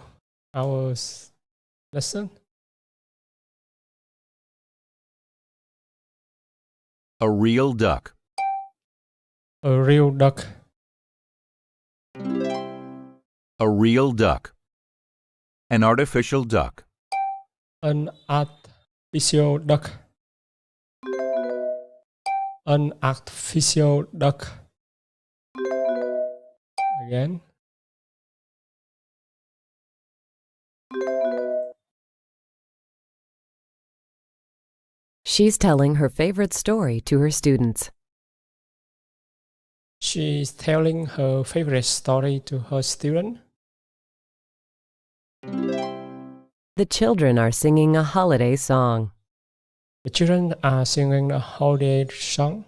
our lesson.
A real duck.
A real duck.
A real duck. An artificial duck.
An artificial duck. An artificial duck. Again.
She's telling her favorite story to her students.
She's telling her favorite story to her student.
The children are singing a holiday song.
The children are singing a holiday song.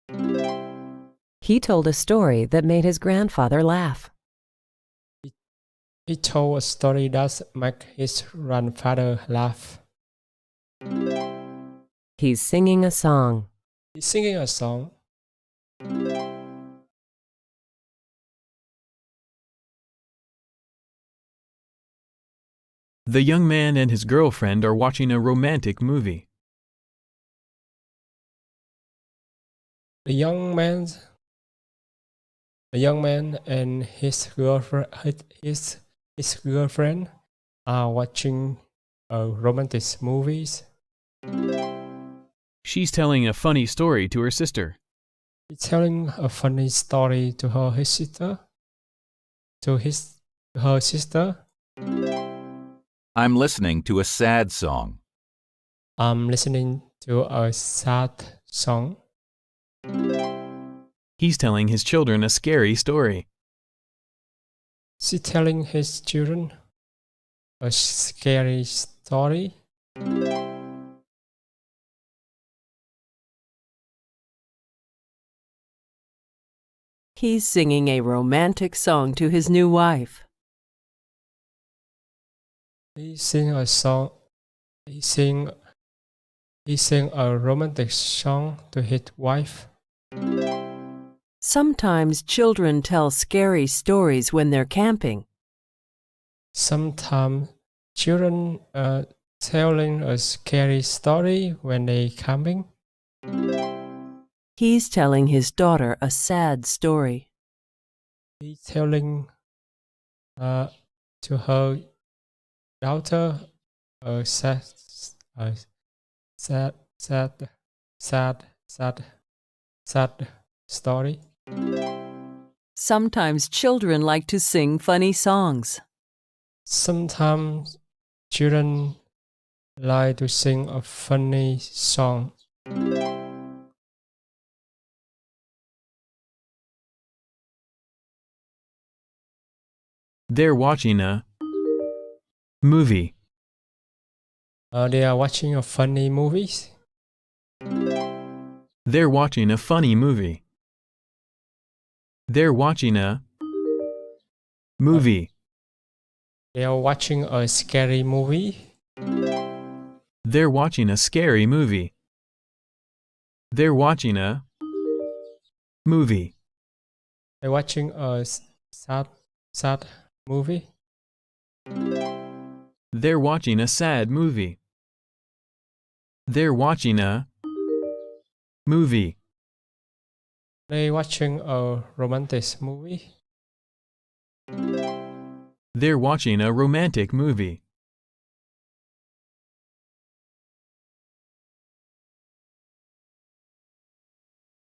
He told a story that made his grandfather laugh.
He told a story that made his grandfather laugh.
He's singing a song.
He's singing a song.
The young man and his girlfriend are watching a romantic movie.
The young man and his girlfriend are watching a romantic movies.
She's telling a funny story to her sister.
He's telling a funny story to her sister. Her sister.
I'm listening to a sad song.
I'm listening to a sad song.
He's telling his children a scary story.
She's telling his children a scary story.
He's singing a romantic song to his new wife.
He sing a song. He sing a romantic song to his wife.
Sometimes children tell scary stories when they're camping.
Sometimes children are telling a scary story when they camping.
He's telling his daughter a sad story.
He's telling to her daughter a sad story.
Sometimes children like to sing funny songs.
Sometimes children like to sing a funny song.
They're watching a movie.
They are watching a funny movies.
They're watching a funny movie. They're watching a movie.
They are watching a scary movie.
They're watching a scary movie. They're watching a movie.
They're watching a sad movie.
They're watching a sad movie. They're watching a movie.
They're watching a romantic movie.
They're watching a romantic movie.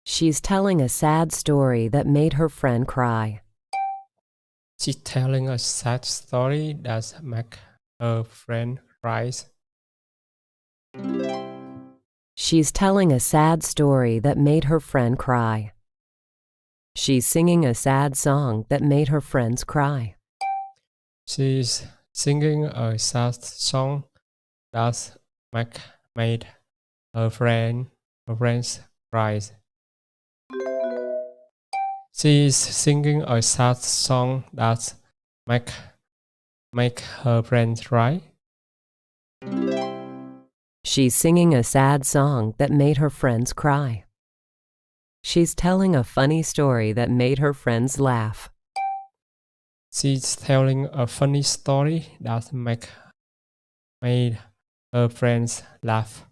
She's telling a sad story that made her friend cry.
She's telling a sad story that make her friend cry.
She's telling a sad story that made her friend cry. She's singing a sad song that made her friends cry.
She's singing a sad song that made her friends cry. She's singing a sad song that make her friends cry.
She's singing a sad song that made her friends cry. She's telling a funny story that made her friends laugh.
She's telling a funny story that made her friends laugh.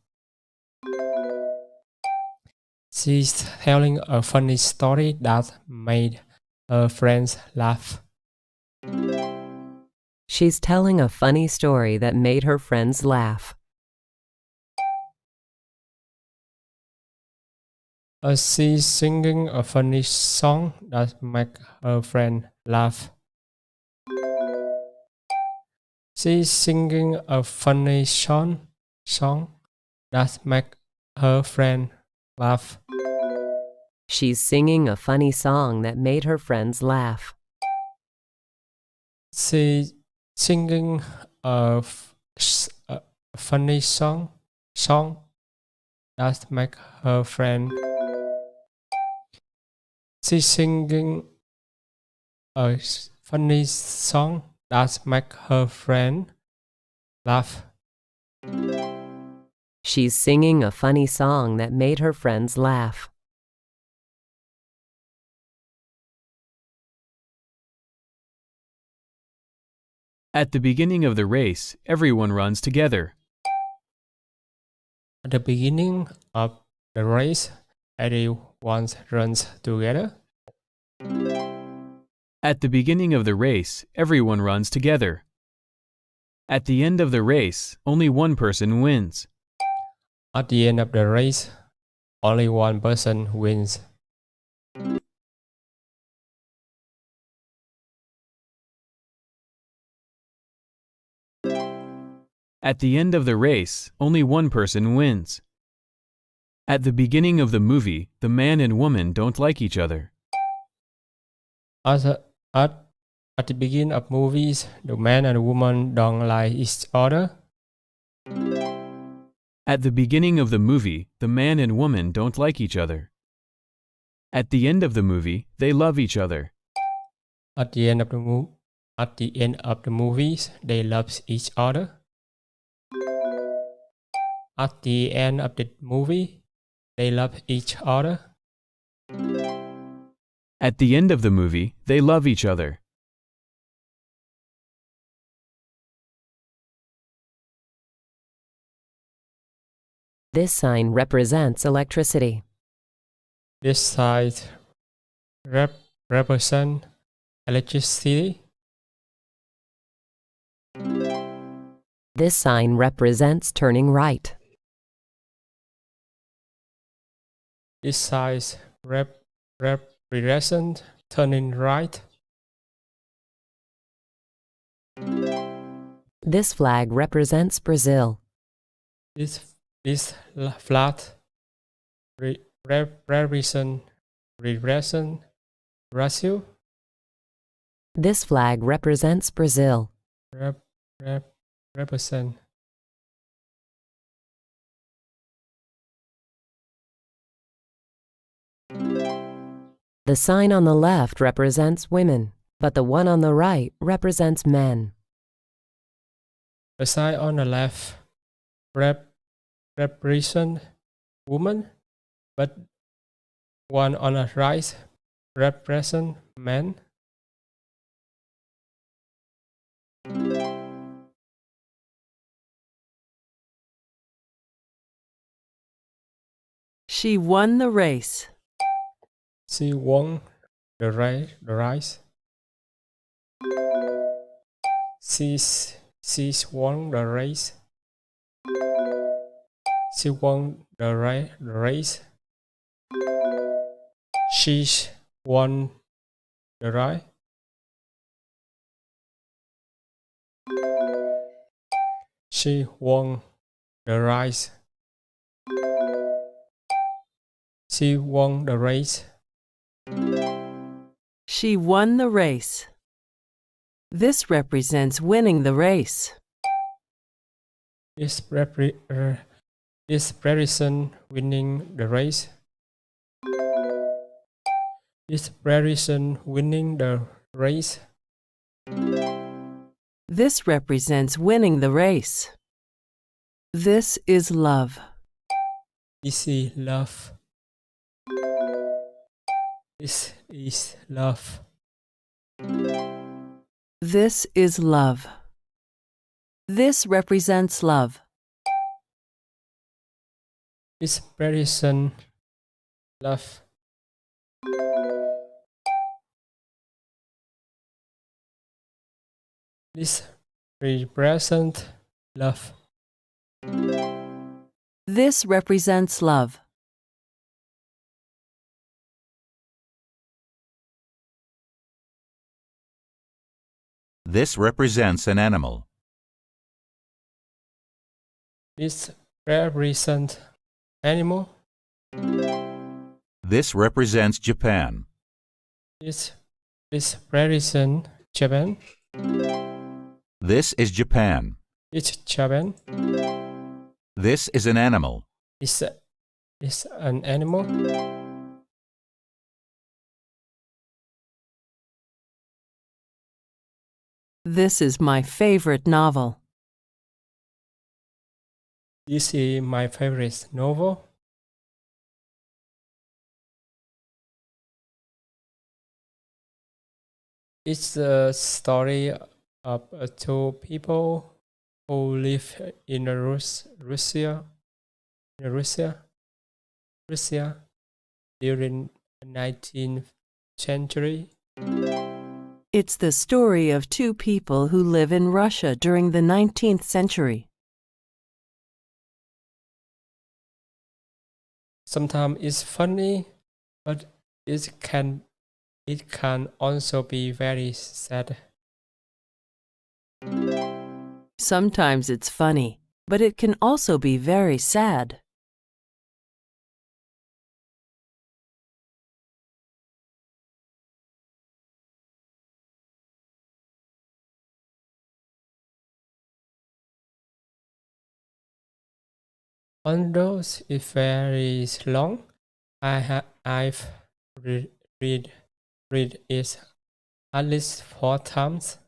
She's telling a funny story that made her friends laugh.
She's telling a funny story that made her friends laugh.
She's singing a funny song that make her friend laugh. She's singing a funny song that make her friend laugh.
She's singing a funny song that made her friends laugh.
She's singing a funny song that make her friend She's singing a funny song that makes her friend laugh.
She's singing a funny song that made her friends laugh.
At the beginning of the race, everyone runs together.
At the beginning of the race, everyone runs together.
At the beginning of the race, everyone runs together. At the end of the race, only one person wins.
At the end of the race, only one person wins.
At the end of the race, only one person wins. At the beginning of the movie, the man and woman don't like each other.
At the beginning of movies, the man and woman don't like each other.
At the beginning of the movie, the man and woman don't like each other. At the end of the movie, they love each other.
At the end of the movies, they love each other. At the end of the movie, they love each other.
At the end of the movie, they love each other.
This sign represents electricity.
This side represents electricity.
This sign represents turning right.
This side represents turning right.
This flag represents Brazil.
This flag represents Brazil.
This flag represents Brazil.
Represent.
The sign on the left represents women, but the one on the right represents men.
The sign on the left represents women, but one on the right represents men.
She won the race.
She won the race. She's won the race. She won the race. She's won the race. She won the race. She won the race.
She won the race. This represents winning the race.
This represents winning the race. This represents winning the race.
This represents winning the race. This is love.
This is love. This is love.
This is love. This represents love.
This represents love. This represents love.
This represents love.
This represents an animal.
This represents animal.
This represents Japan.
This represents Japan.
This is Japan.
It's Japan.
This is an animal.
It's an animal.
This is my favorite novel.
This is my favorite novel. It's a story of two people who live in Russia during the 19th century.
It's the story of two people who live in Russia during the 19th century.
Sometimes it's funny, but it can also be very sad.
Sometimes it's funny, but it can also be very sad.
Although it's very long, I've read it at least 4 times.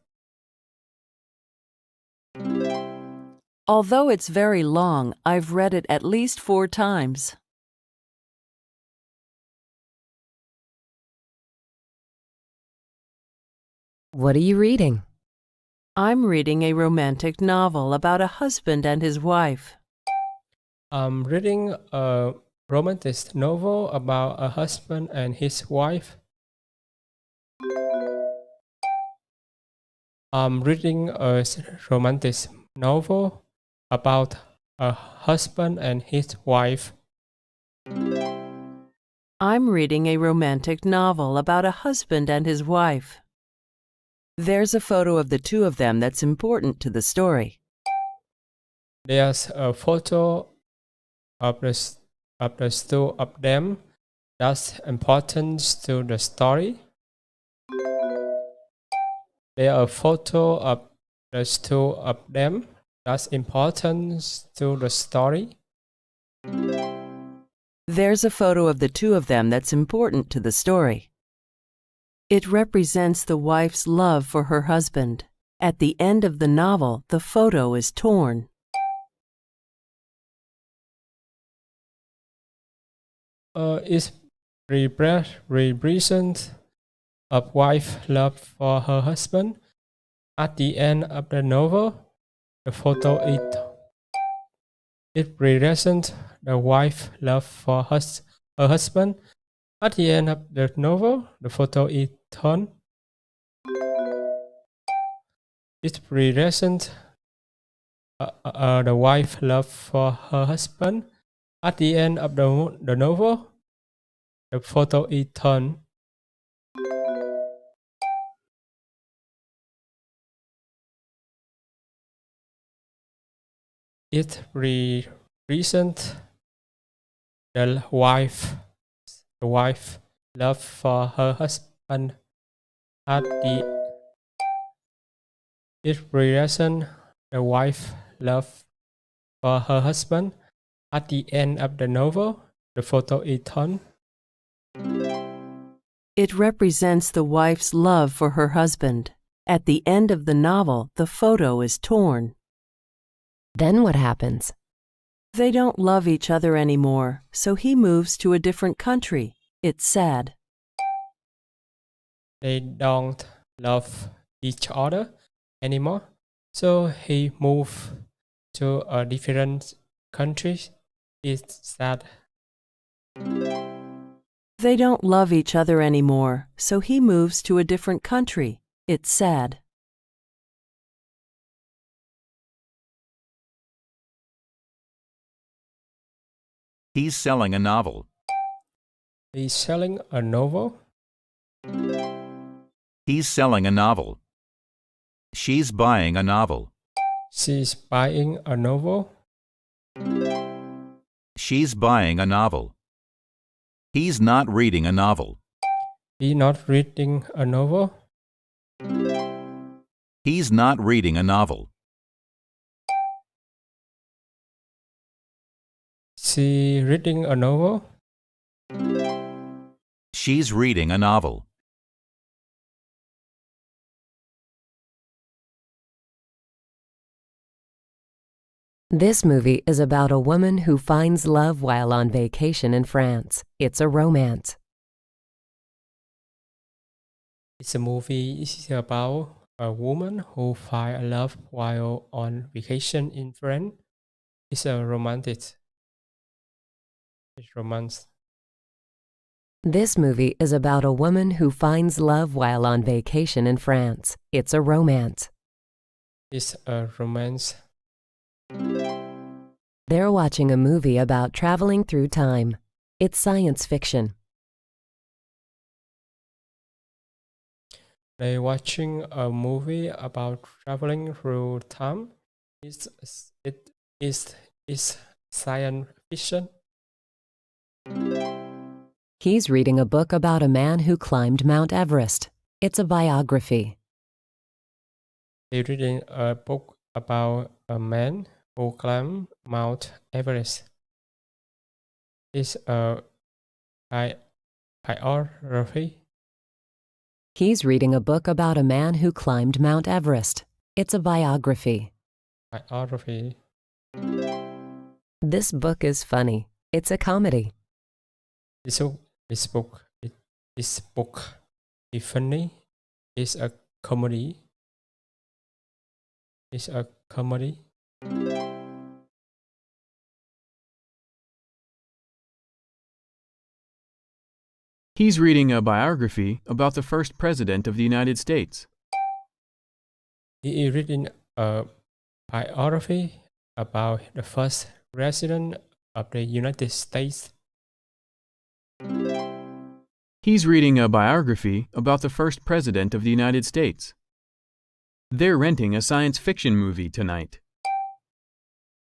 Although it's very long, I've read it at least 4 times.
What are you reading?
I'm reading a romantic novel about a husband and his wife.
I'm reading a romantic novel about a husband and his wife. I'm reading a romantic novel about a husband and his wife.
I'm reading a romantic novel about a husband and his wife. There's a photo of the two of them that's important to the story.
There's a photo of the two of them that's important to the story. There's a photo of the two of them that's important to the story.
There's a photo of the two of them that's important to the story. It represents the wife's love for her husband. At the end of the novel, the photo is torn.
It represents a wife's love for her husband. At the end of the novel, the photo is it represents the wife's love for her husband. At the end of the novel, the photo is torn. It represents the wife's love for her husband. At the end of the novel, the photo is torn. It represents the wife's love for her husband. It represents the wife's love for her husband. At the end of the novel, the photo is torn.
It represents the wife's love for her husband. At the end of the novel, the photo is torn.
Then what happens?
They don't love each other anymore, so he moves to a different country. It's sad.
They don't love each other anymore, so he moved to a different country. It's sad.
They don't love each other anymore, so he moves to a different country. It's sad.
He's selling a novel.
He's selling a novel.
He's selling a novel. She's buying a novel.
She's buying a novel.
She's buying a novel. He's not reading a novel.
He's not reading a novel.
He's not reading a novel.
She's reading a novel.
She's reading a novel.
This movie is about a woman who finds love while on vacation in France. It's a romance.
It's a movie about a woman who finds love while on vacation in France. It's a romantic. It's romance.
This movie is about a woman who finds love while on vacation in France. It's a romance.
It's a romance.
They're watching a movie about traveling through time. It's science fiction.
They're watching a movie about traveling through time. It is science fiction.
He's reading a book about a man who climbed Mount Everest. It's a biography.
They're reading a book about a man who climbed Mount Everest. It's a biography.
He's reading a book about a man who climbed Mount Everest. It's a biography.
Biography.
This book is funny. It's a comedy.
This book is funny. It's a comedy. It's a comedy.
He's reading a biography about the first president of the United States.
He is reading a biography about the first president of the United States.
He's reading a biography about the first president of the United States. They're renting a science fiction movie tonight.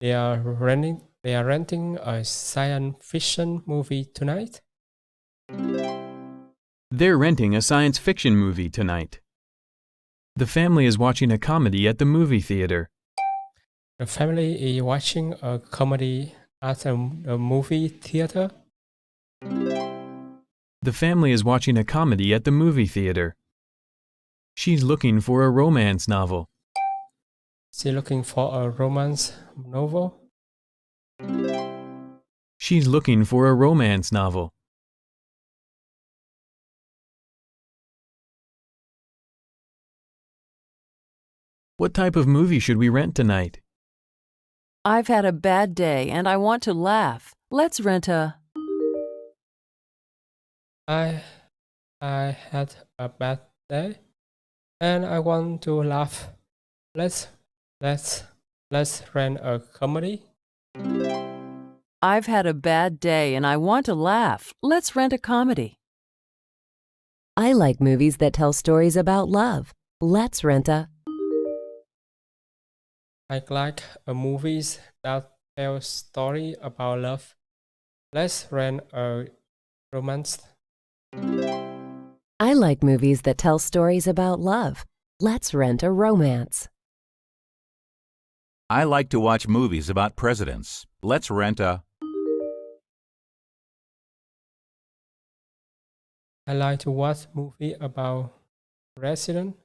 They are renting a science fiction movie tonight.
They're renting a science fiction movie tonight. The family is watching a comedy at the movie theater.
The family is watching a comedy at a movie theater.
The family is watching a comedy at the movie theater. She's looking for a romance novel.
She's looking for a romance novel.
She's looking for a romance novel. What type of movie should we rent tonight?
I've had a bad day and I want to laugh. Let's rent a...
I had a bad day and I want to laugh. Let's rent a comedy.
I've had a bad day and I want to laugh. Let's rent a comedy.
I like movies that tell stories about love. Let's rent a...
I like movies that tell story about love. Let's rent a romance.
I like movies that tell stories about love. Let's rent a romance.
I like to watch movies about presidents. Let's rent a...
I like to watch movie about president.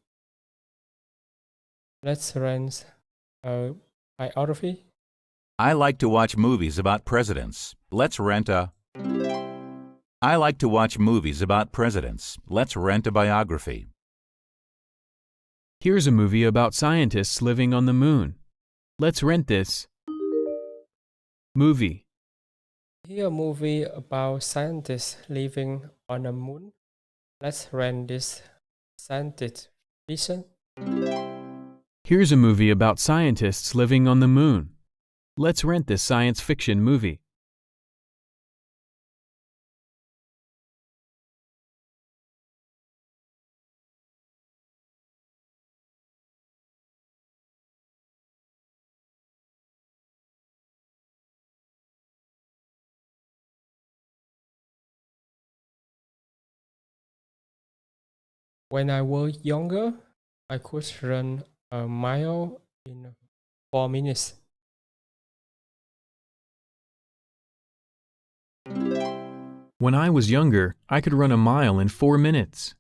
Let's rent a biography.
I like to watch movies about presidents. Let's rent a... I like to watch movies about presidents. Let's rent a biography.
Here's a movie about scientists living on the moon. Let's rent this movie.
Here's a movie about scientists living on the moon. Let's rent this science fiction.
Here's a movie about scientists living on the moon. Let's rent this science fiction movie.
When I was younger, I could run a mile in 4 minutes.
When I was younger, I could run a mile in 4 minutes.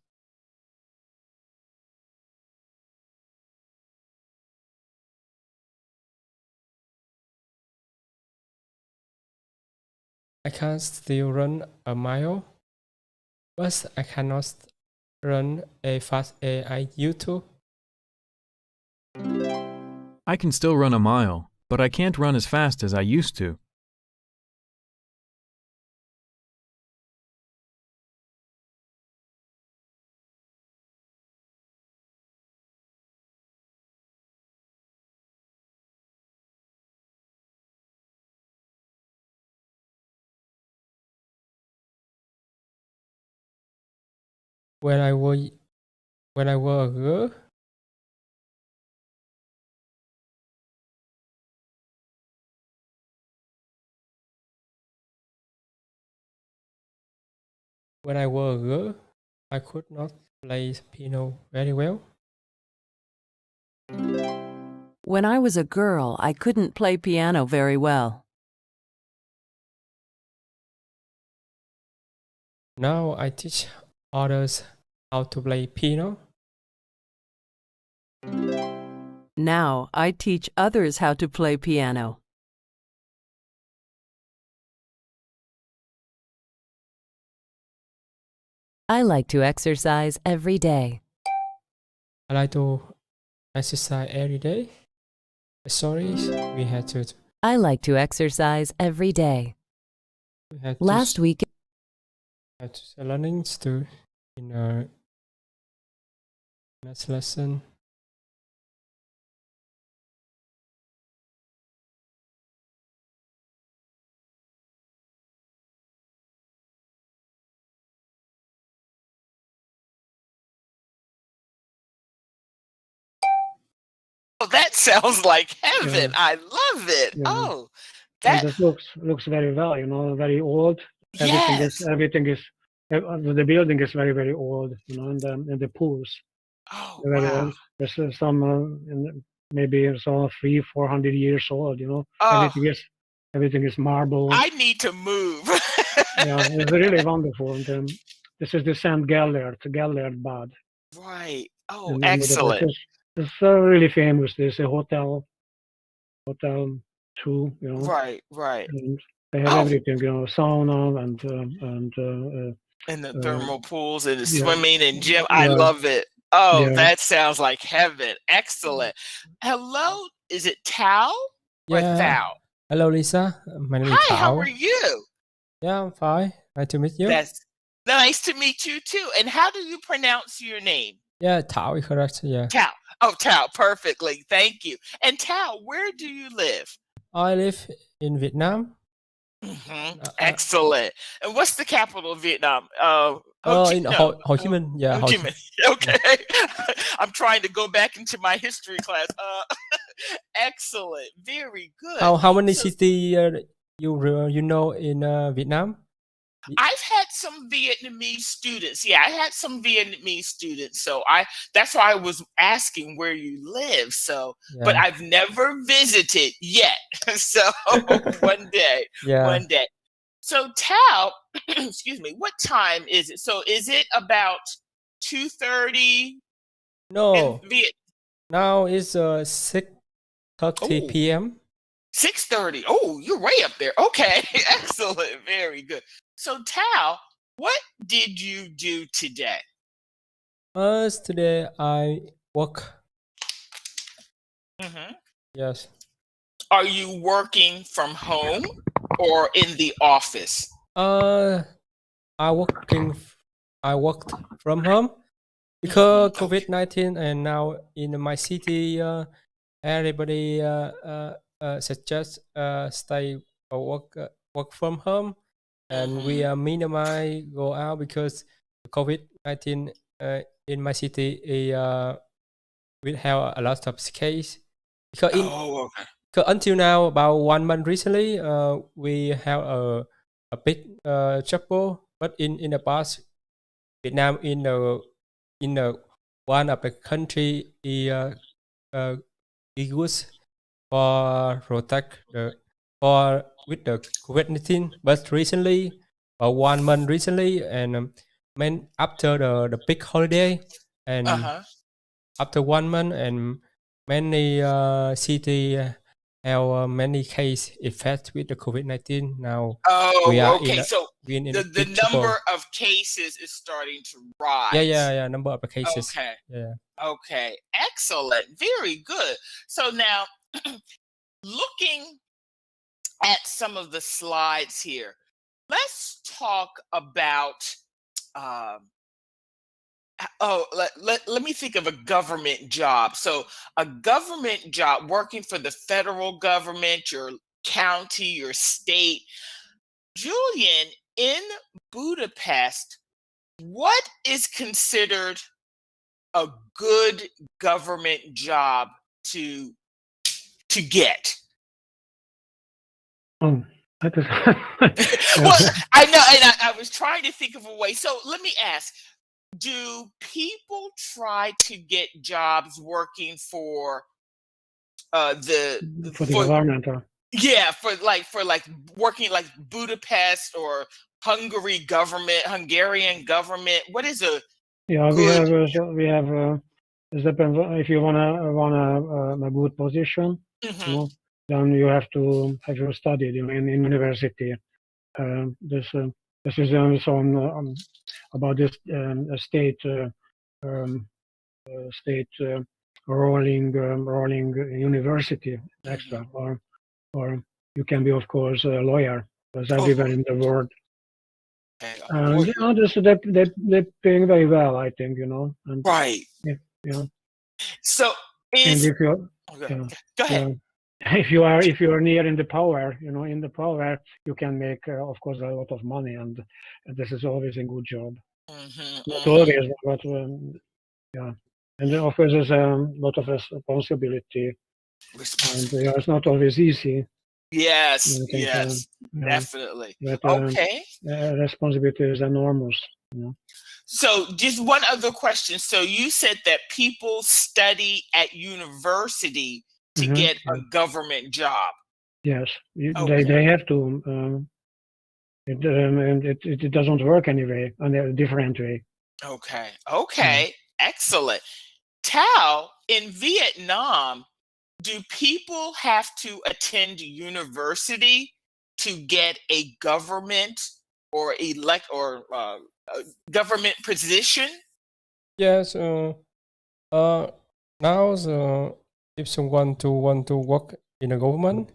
I can still run a mile, but I cannot run as fast as I used to.
I can still run a mile, but I can't run as fast as I used to.
When I was a girl, I could not play piano very well.
When I was a girl, I couldn't play piano very well.
Now I teach others how to play piano.
Now I teach others how to play piano.
I like to exercise every day.
I like to exercise every day. Sorry, we had to.
I like to exercise every day.
We had
Last week,
learning to in a next lesson.
Oh, that sounds like heaven.
Yeah.
I love it.
Yeah.
Oh,
And
that
this looks very well, you know, very old.
yes.
Everything is the building is very, very old, you know, and the pools
Oh,
are very
wow.
old. There's some maybe some 300-400 years old, you know.
Oh,
Everything is marble.
I need to move.
Yeah, it's really wonderful. And this is the St. Gellert Bad.
Right. Oh,
And
excellent.
it's really famous. There's a hotel too, you know.
Right, right.
And they have
Oh,
everything, you know, sauna and
and the thermal pools and the
yeah,
swimming and gym. I
yeah,
love it. Oh,
yeah,
that sounds like heaven. Excellent. Hello, is it Tao or
Yeah.
Thou?
Hello, Lisa. My name is
Hi, how
Thảo.
are you?
Yeah, I'm fine. Nice to meet you.
That's nice to meet you too. And how do you pronounce your name?
Yeah, Thảo is correct. Yeah.
Tao. Oh, Tao, perfectly. Thank you. And Tao, where do you live?
I live in Vietnam.
Excellent. And what's the capital of Vietnam? Ho
In
no,
Ho Chi Minh. Yeah,
Ho Chi Minh. Okay. I'm trying to go back into my history class. Excellent. Very good.
How many
So
city you know in Vietnam?
I've had some Vietnamese students. Yeah, I had some Vietnamese students. So that's why I was asking where you live. So, but
Yeah.
I've never visited yet. So one day,
Yeah.
one day. So Tao, excuse me, what time is it? So is it about 2:30 in
No.
Viet?
Now it's 6:30
Oh,
p.m.
6:30. Oh, you're way up there. Okay, excellent. Very good. So Tao, what did you do today?
Today I work. Yes.
Are you working from home or in the office?
I worked from home because COVID-19, and now in my city, everybody suggest stay or work from home, and we minimize go out because COVID-19 in my city we have a lot of case because
Oh, okay.
until now about 1 month recently we have a big trouble, but in the past Vietnam in the one of the country is good for protect for with the COVID-19, but recently 1 month recently, and after the big holiday, and after 1 month, and many city have many case effect with the COVID-19 now.
Oh,
We are
okay.
in
So
in
the
big trouble.
number of cases is starting to rise.
Yeah. Number of cases.
Okay.
Yeah.
Okay. Excellent. Very good. So now, looking at some of the slides here, let's talk about. Let me think of a government job. So a government job, working for the federal government, your county, your state. Julian, in Budapest, what is considered a good government job to get?
That is
Well, I know, and I was trying to think of a way. So let me ask, do people try to get jobs working for
for the government.
Yeah, for like working like Budapest or Hungarian government? What is a
Yeah,
good?
we have. It depends if you want a good position.
Mhm.
You know, then you have to have you studied in university. This is also about this state rolling university extra, or you can be of course a lawyer, because everywhere in the world. And they're paying very well, I think, and
Right.
Yeah.
So
And
is
if you
go ahead.
if you are near in the power, you can make of course a lot of money, and this is always a good job. Not always, but yeah. And then of course there's a lot of responsibility, and it's not always easy.
Yes,
I think,
yes,
yeah,
definitely.
but
Okay.
responsibility is enormous.
So just one other question. So you said that people study at university to get a government job.
Yes,
Okay.
they have to. It doesn't work anyway, in a different way.
Okay. Okay. Excellent. Tao, in Vietnam, do people have to attend university to get a government or a government position?
Yes. Now, if someone want to work in a government,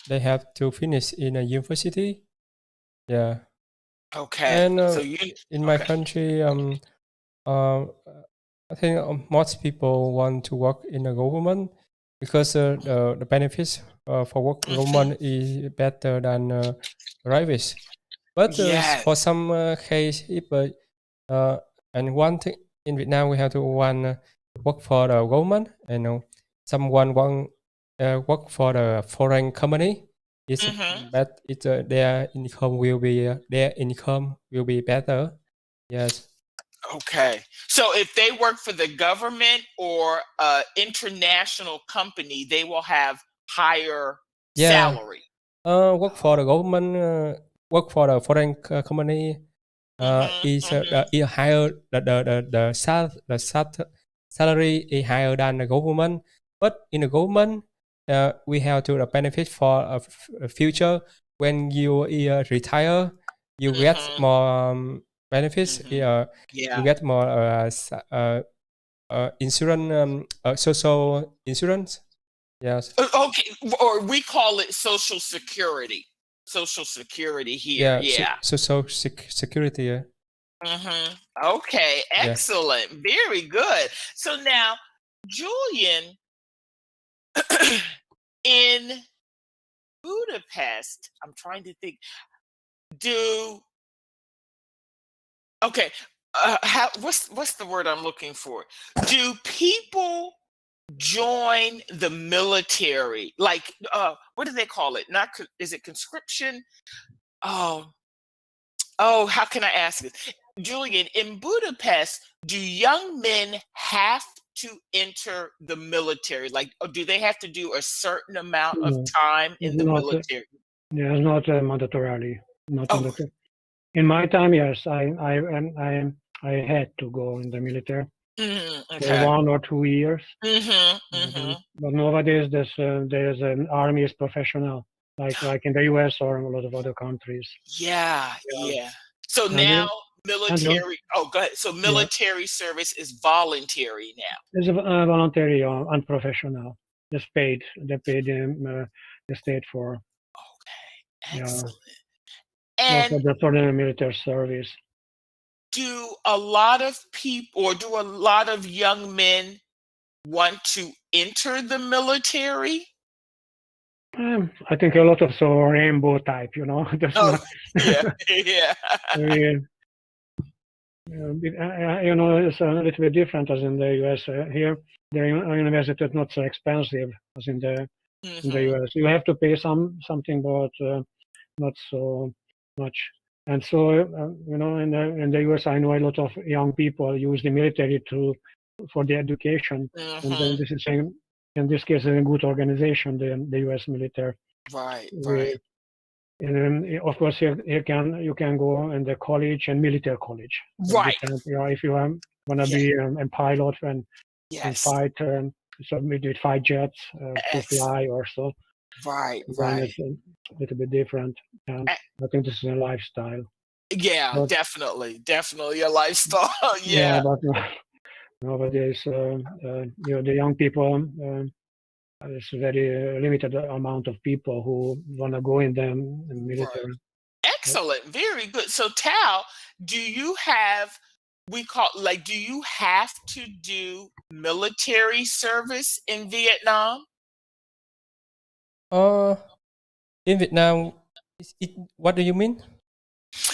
they have to finish in a university. Yeah.
Okay.
And
So
in my country, I think most people want to work in a government because the benefits for work in government is better than private. But
Yes.
for some case, if and one thing in Vietnam, we have to work for the government, and someone want work for the foreign company. It's but their income will be better. Yes.
Okay. So if they work for the government or an international company, they will have higher salary.
Work for the government, work for the foreign company is higher. The salary is higher than the government. But in the government, we have to the benefit for a future. When you retire, you get more benefits. You get more insurance, social insurance. Yes.
Okay, or we call it Social Security. Social Security here. Yeah.
Social security. Yeah.
Okay,
Yeah.
excellent. Very good. So now, Julian, in Budapest, I'm trying to think, okay, what's the word I'm looking for? Do people join the military? Like, what do they call it? Is it conscription? Oh, how can I ask this? Julian, in Budapest, do young men have to enter the military? Like, do they have to do a certain amount of time in the military?
Yeah, it's not mandatorily. Not mandatory. In my time, yes, I had to go in the military. for
Okay.
1 or 2 years.
Mm-hmm.
But nowadays, there's an army is professional, like in the U.S. or a lot of other countries.
Yeah. So
And
now
and you-
military. Oh, go ahead. So military service is voluntary now.
it's voluntary or unprofessional. Just paid. They paid the state for.
Okay.
Yeah.
Excellent.
Also,
And
for the military service.
do a lot of people, or do a lot of young men want to enter the military?
I think a lot of rainbow type, That's
Oh,
not.
yeah.
Very, it's a little bit different as in the US. Here, the university is not so expensive as in the US. You have to pay something, but not so much. And so, in the US, I know a lot of young people use the military for the education, and then this is in this case a good organization, the US military.
Right.
And then, of course, you can go in the college and military college.
Right.
If you want to be a pilot and fight, so maybe fight jets to fly or so.
Right.
Then it's a little bit different, and I think this is a lifestyle.
Yeah,
But,
definitely a lifestyle. Yeah.
But nowadays, the young people. It's a very limited amount of people who want to go in the military.
Excellent. Very good. So Tal, do you have do you have to do military service in Vietnam?
In Vietnam, what do you mean?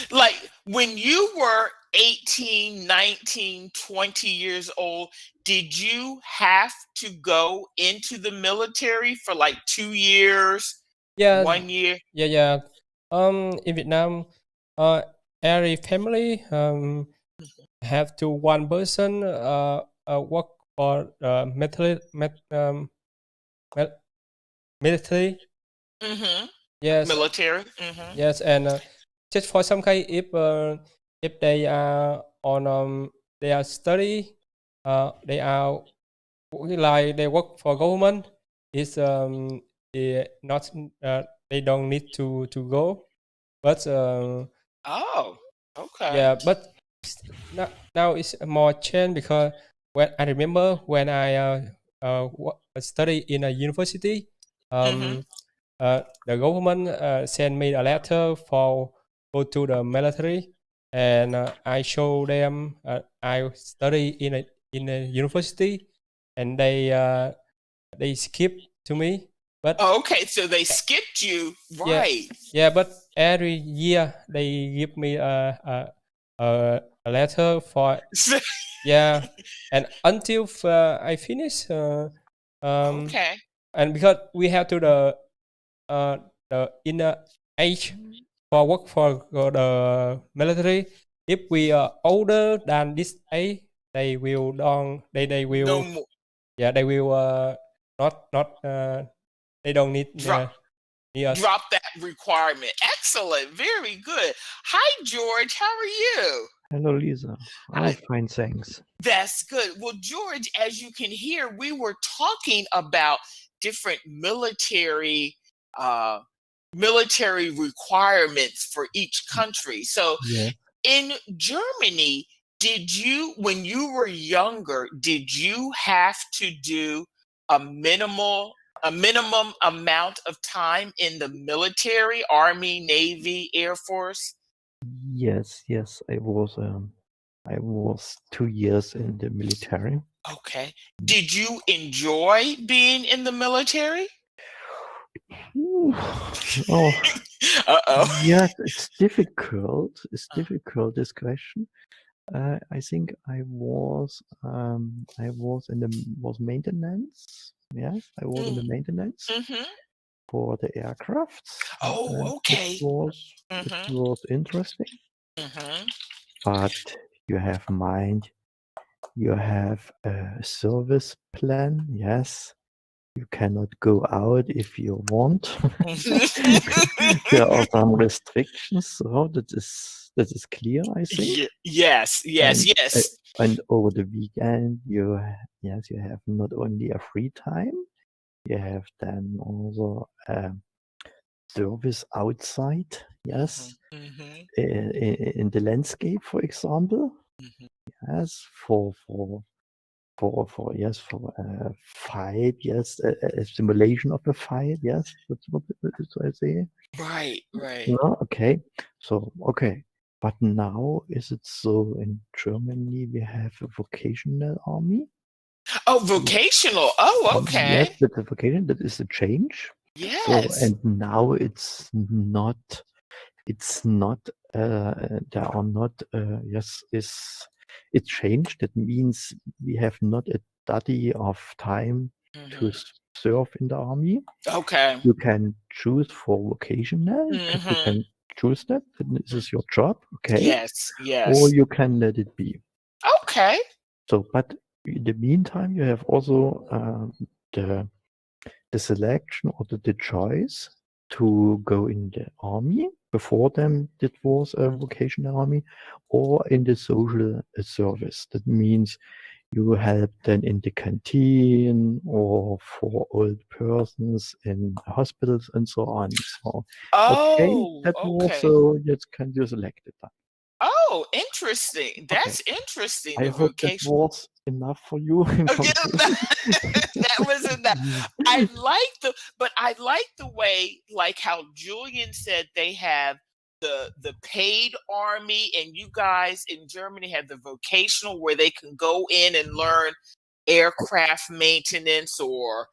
Like when you were 18, 19, 20 years old, did you have to go into the military for like 2 years?
Yeah.
1 year?
Yeah. In Vietnam, every family have to one person work for military. Yes.
Military.
Yes, and just for some case, if they are on they are study, they are like they work for government. Is not they don't need to go, but
Oh, okay.
yeah, but now it's more change because when I remember when I study in a university, the government sent me a letter for go to the military, and I show them I study in a university, and they skip to me. But
okay, so they skipped you, right?
Yeah, but every year they give me a letter for and until I finish.
Okay.
And because we have to the inner age for work for the military, if we are older than this age, they will don't they will
No more.
Yeah, they will not they don't need us.
Drop that requirement. Excellent. Very good. Hi, George. How are you?
Hello, Lisa. I'm fine, thanks.
That's good. Well, George, as you can hear, we were talking about different military requirements for each country. So in Germany, when you were younger, did you have to do a minimum amount of time in the military, Army, Navy, Air Force?
Yes, I was 2 years in the military.
Okay. Did you enjoy being in the military?
Oh,
uh-oh.
Yes, it's difficult. It's difficult, this question. I think I was maintenance. Yes, I was in the maintenance for the aircraft.
Oh, okay.
It was interesting. But you have mind, you have a service plan. Yes, you cannot go out if you want. There are some restrictions, so that is clear, I think.
Yes,
And
yes.
and over the weekend, you have not only a free time, you have then also service outside. Yes, in the landscape, for example. Yes, for a fight. Yes, a simulation of a fight. Yes, that's what I say.
Right.
No, okay. So, okay. But now is it so in Germany we have a vocational army?
Oh, vocational. Oh, okay.
Yes, that's a vocation. That is a change.
Yes.
So, and now it's not, there are not, it's changed. That means we have not a study of time to serve in the army.
Okay.
You can choose for vocational. You can choose that. This is your job. Okay.
Yes.
Or you can let it be.
Okay.
So, but in the meantime, you have also the selection or the choice to go in the army. Before them, it was a vocational army, or in the social service. That means you help then in the canteen or for old persons in hospitals and so on. So, that was so you can you select it.
Oh, interesting. That's interesting.
I
The
hope that
vocational.
was enough for you.
That was enough. I like the way, like how Julian said they have the paid army, and you guys in Germany have the vocational where they can go in and learn aircraft maintenance or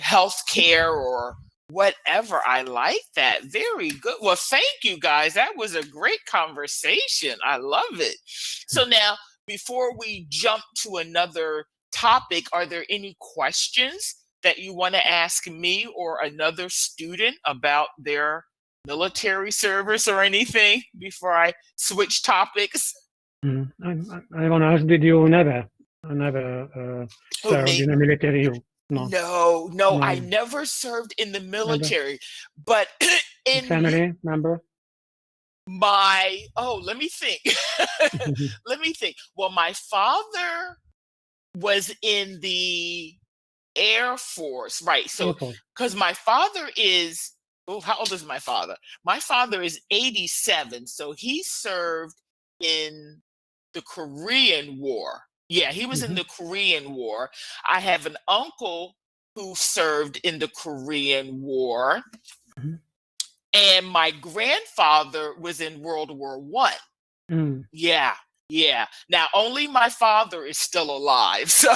healthcare or whatever. I like that. Very good. Well, thank you guys. That was a great conversation. I love it. So now, before we jump to another topic, are there any questions that you want to ask me or another student about their military service or anything before I switch topics?
I want to ask, did you never served
me?
in the military?
No, I never served in the military, but in
family member.
Let me think. Let me think. Well, my father was in the Air Force, right? So, because my father is, how old is my father? My father is 87, so he served in the Korean War. Yeah, he was in the Korean War. I have an uncle who served in the Korean War. And my grandfather was in World War I. Yeah. Now only my father is still alive. So,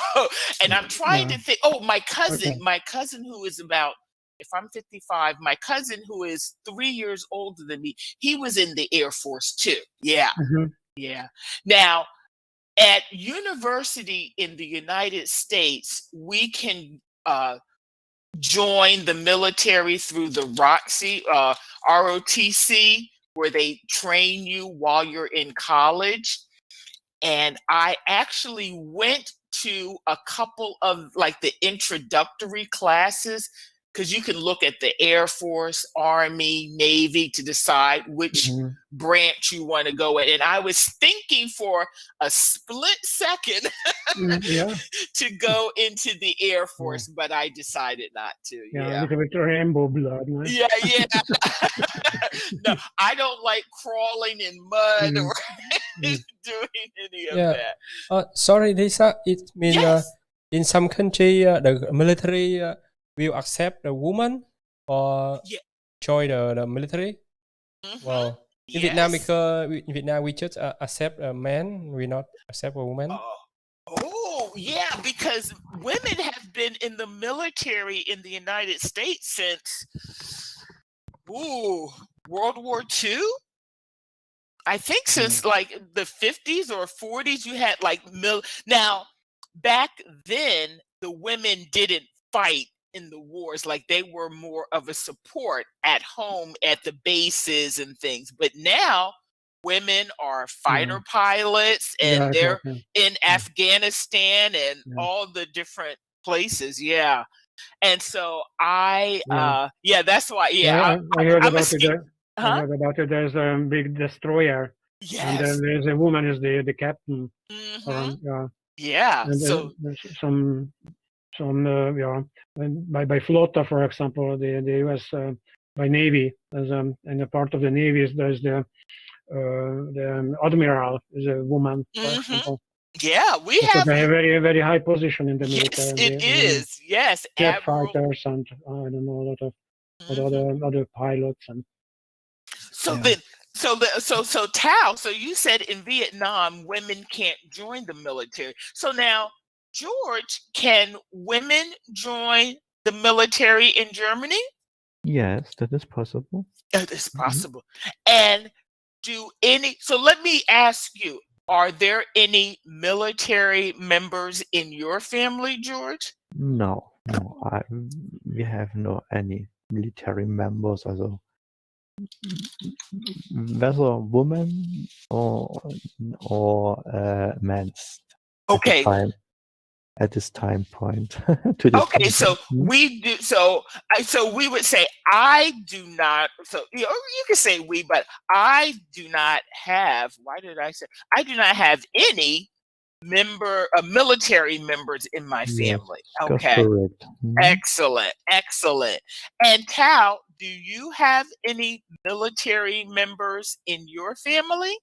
and I'm trying to think. Oh, my cousin who is about, if I'm 55, my cousin who is 3 years older than me, he was in the Air Force too. Yeah. Now, at university in the United States, we can join the military through the ROTC, where they train you while you're in college. And I actually went to a couple of like the introductory classes, because you can look at the Air Force, Army, Navy to decide which branch you want to go in. And I was thinking for a split second to go into the Air Force, but I decided not to.
A little bit rainbow blood. No?
Yeah. No, I don't like crawling in mud or doing any of that.
Sorry, Lisa. It means in some country the military will accept a woman or join the military. Well, in Vietnam, because in Vietnam we just accept a man, we not accept a woman.
Oh, yeah, because women have been in the military in the United States since World War II. I think since like the 50s or 40s, you had like now back then the women didn't fight in the wars, like they were more of a support at home at the bases and things. But now women are fighter pilots and they're in Afghanistan and all the different places. Yeah. And so I,
Yeah.
that's why.
Yeah,
Yeah,
I heard
I'm a
about it.
ski.
I
Huh?
heard about it. There's a big destroyer, and then
Yes.
there's a woman is the captain.
Mm-hmm.
Yeah,
Yeah.
and
So
there's some yeah, and by flota, for example, the U.S. By Navy, there's in a part of the Navy there's the admiral is a woman, for example.
yeah, we
Because
have.
they have very high position in the
Yes,
military.
it is. Yes,
Jet
Admiral.
fighters and I don't know a lot of other pilots and.
So
Yeah.
then, so Tao. So you said in Vietnam, women can't join the military. So now, George, can women join the military in Germany?
Yes, that is possible.
That is possible. And so let me ask you, are there any military members in your family, George?
No, we have no any military members, also whether women or men
Okay.
at this time point. To this
Okay,
point.
so we do. So we would say I do not. So you can say we, but I do not have. Why did I say I do not have any military members in my family?
Yes,
Okay,
correct.
excellent, excellent. And Cal, do you have any military members in your family?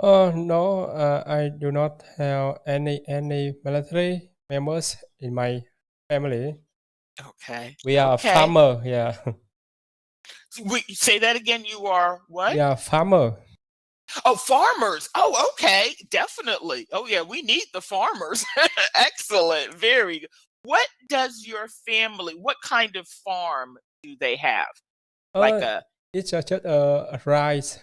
No, I do not have any military members in my family.
Okay.
We are
okay.
farmer. Yeah.
Say that again. You are what?
We are farmer.
Oh, farmers. Oh, okay. Definitely. Oh, yeah. We need the farmers. Excellent. Very good. What does your family, what kind of farm do they have? Like
It's just a rice.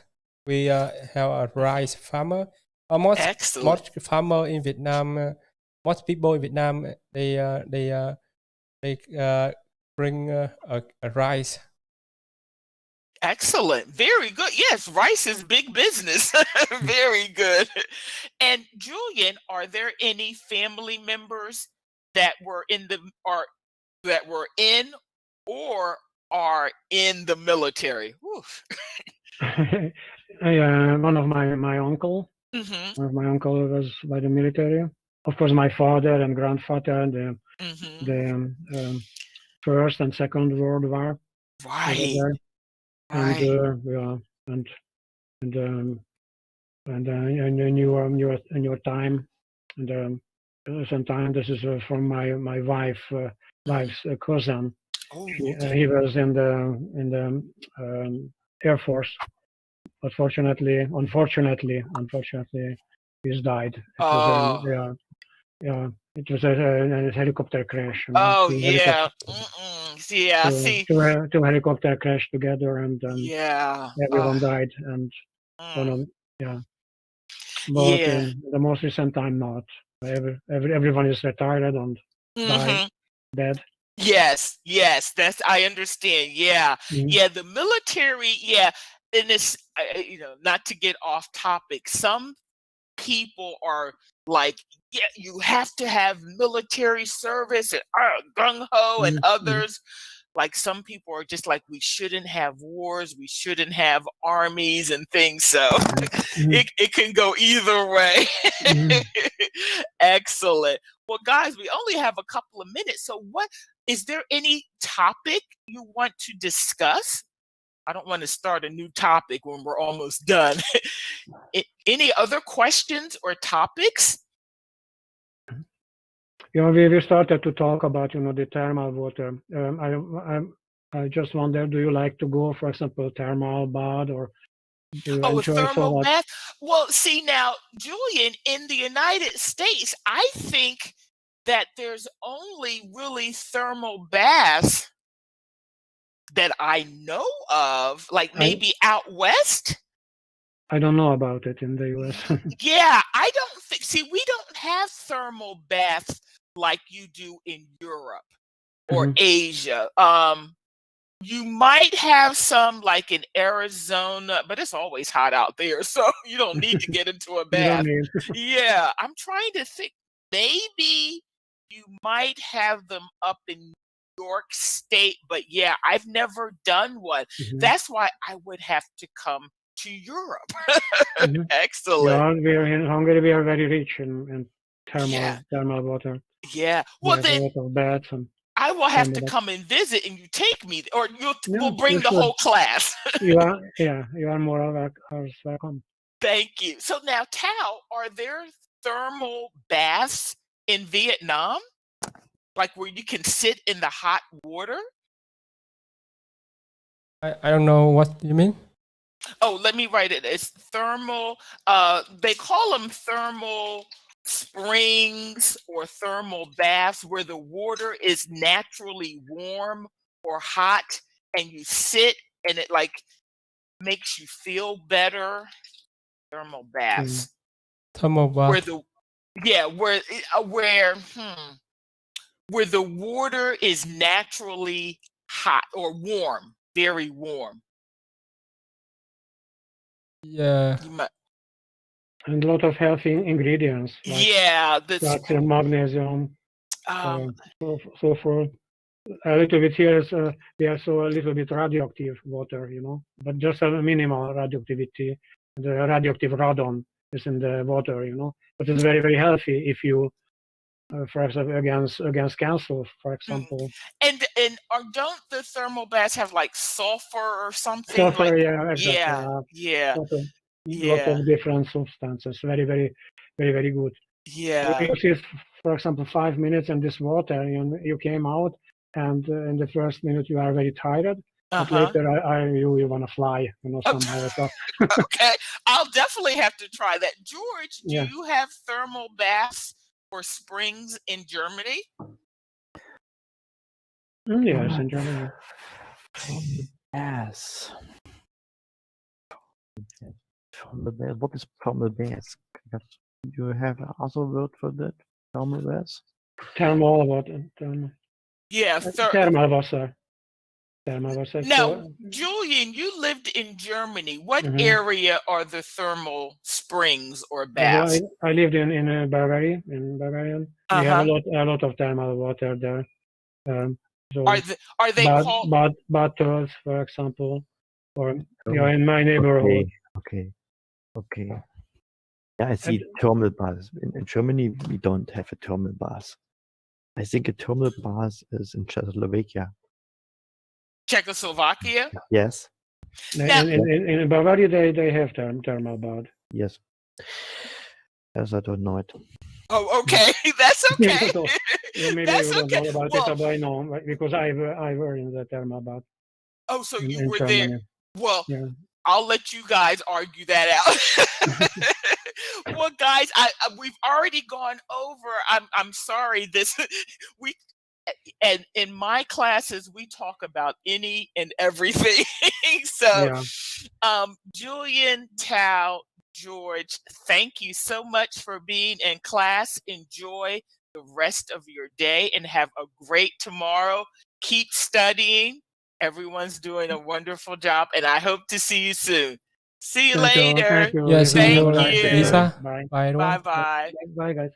We have a rice farmer.
Excellent.
Most farmer in Vietnam, most people in Vietnam, they bring a rice.
Excellent. Very good. Yes, rice is big business. Very good. And Julian, are there any family members that were in or are in the military?
One of my uncle.
Mm-hmm.
One of my uncle was by the military. Of course, my father and grandfather, the First and Second World War.
Right.
And yeah, and in your time, and sometime this is from my wife's cousin.
Oh,
he was in the Air Force, but unfortunately, he's died. It was a helicopter crash.
Oh yeah, yeah. See,
two helicopter crashed together, and everyone died, and yeah. But in the most recent time, not. Everyone is retired and died, dead.
Yes, I understand. Yeah, yeah. The military, yeah. And this, not to get off topic. Some people are like, yeah, you have to have military service and gung ho, and others, like some people are just like, we shouldn't have wars, we shouldn't have armies and things. So it can go either way. Excellent. Well, guys, we only have a couple of minutes. So is there any topic you want to discuss? I don't want to start a new topic when we're almost done. Any other questions or topics?
We started to talk about the thermal water. I just wonder, do you like to go, for example, thermal bath, or do you
a
enjoy
thermal bath? Well, see now, Julian, in the United States, I think that there's only really thermal baths that I know of, like maybe out west.
I don't know about it in the US.
Yeah, I don't think. See, we don't have thermal baths like you do in Europe or Asia. You might have some like in Arizona, but it's always hot out there, so you don't need to get into a bath. Yeah, I'm trying to think. Maybe you might have them up in York State, but yeah, I've never done one. That's why I would have to come to Europe. Excellent.
We are in Hungary. We are very rich in
Yeah.
thermal water.
Yeah.
We
Well,
have
then
a lot of baths and
I will have to
thermal baths.
come and visit, and you take me, or
No,
we'll bring
you
the
should.
whole class.
You are more welcome.
Thank you. So now, Tao, are there thermal baths in Vietnam? Like where you can sit in the hot water?
I don't know what you mean.
Oh, let me write it. It's thermal. They call them thermal springs or thermal baths, where the water is naturally warm or hot, and you sit and it like makes you feel better. Thermal baths.
Thermal bath.
Where the where the water is naturally hot or warm, very warm.
Yeah.
And a lot of healthy ingredients. Like calcium, magnesium, so forth. A little bit here is we have a little bit radioactive water, but just a minimal radioactivity. The radioactive radon is in the water, but it's very, very healthy if you, for example, against cancer, for example.
And don't the thermal baths have like sulfur or something?
Sulfur,
like,
yeah, exactly.
Yeah.
Lot of different substances. Very, very, very, very good.
Yeah.
You sit, for example, 5 minutes in this water, and you came out, and in the first minute you are very tired. But later, you want to fly, somehow.
Okay, I'll definitely have to try that. George, do
Yeah.
you have thermal baths or springs in Germany?
Yes, in Germany.
Yes. What is thermal bath? Do you have another word for that? Thermal bath?
Thermal water.
Yeah,
thermal water. Thermal water.
Now, Julian, you lived in Germany. What area are the thermal springs or baths?
I lived in Bavaria. In Bavaria, we have a lot of thermal water there. So
are they called
baths, for example, or in my neighborhood.
Okay. Yeah, I see thermal baths. In Germany, we don't have a thermal bath. I think a thermal bath is in Czechoslovakia.
Czechoslovakia?
Yes.
In Bavaria, they have thermal bath.
Yes. Yes, I don't know it.
Oh, okay. That's okay.
Maybe
That's
you don't know
okay.
about it, but I know because I were in the thermal bath.
Oh, so you were
Germany.
there. Well,
yeah.
I'll let you guys argue that out. Well, guys, we've already gone over. I'm sorry. And in my classes, we talk about any and everything. So, Julian, Tao, George, thank you so much for being in class. Enjoy the rest of your day and have a great tomorrow. Keep studying. Everyone's doing a wonderful job, and I hope to see you soon. See you later.
Thank you.
Yeah, see you,
Thank you.
Lisa.
Bye.
Bye, everyone.
Bye-bye.
Bye, guys.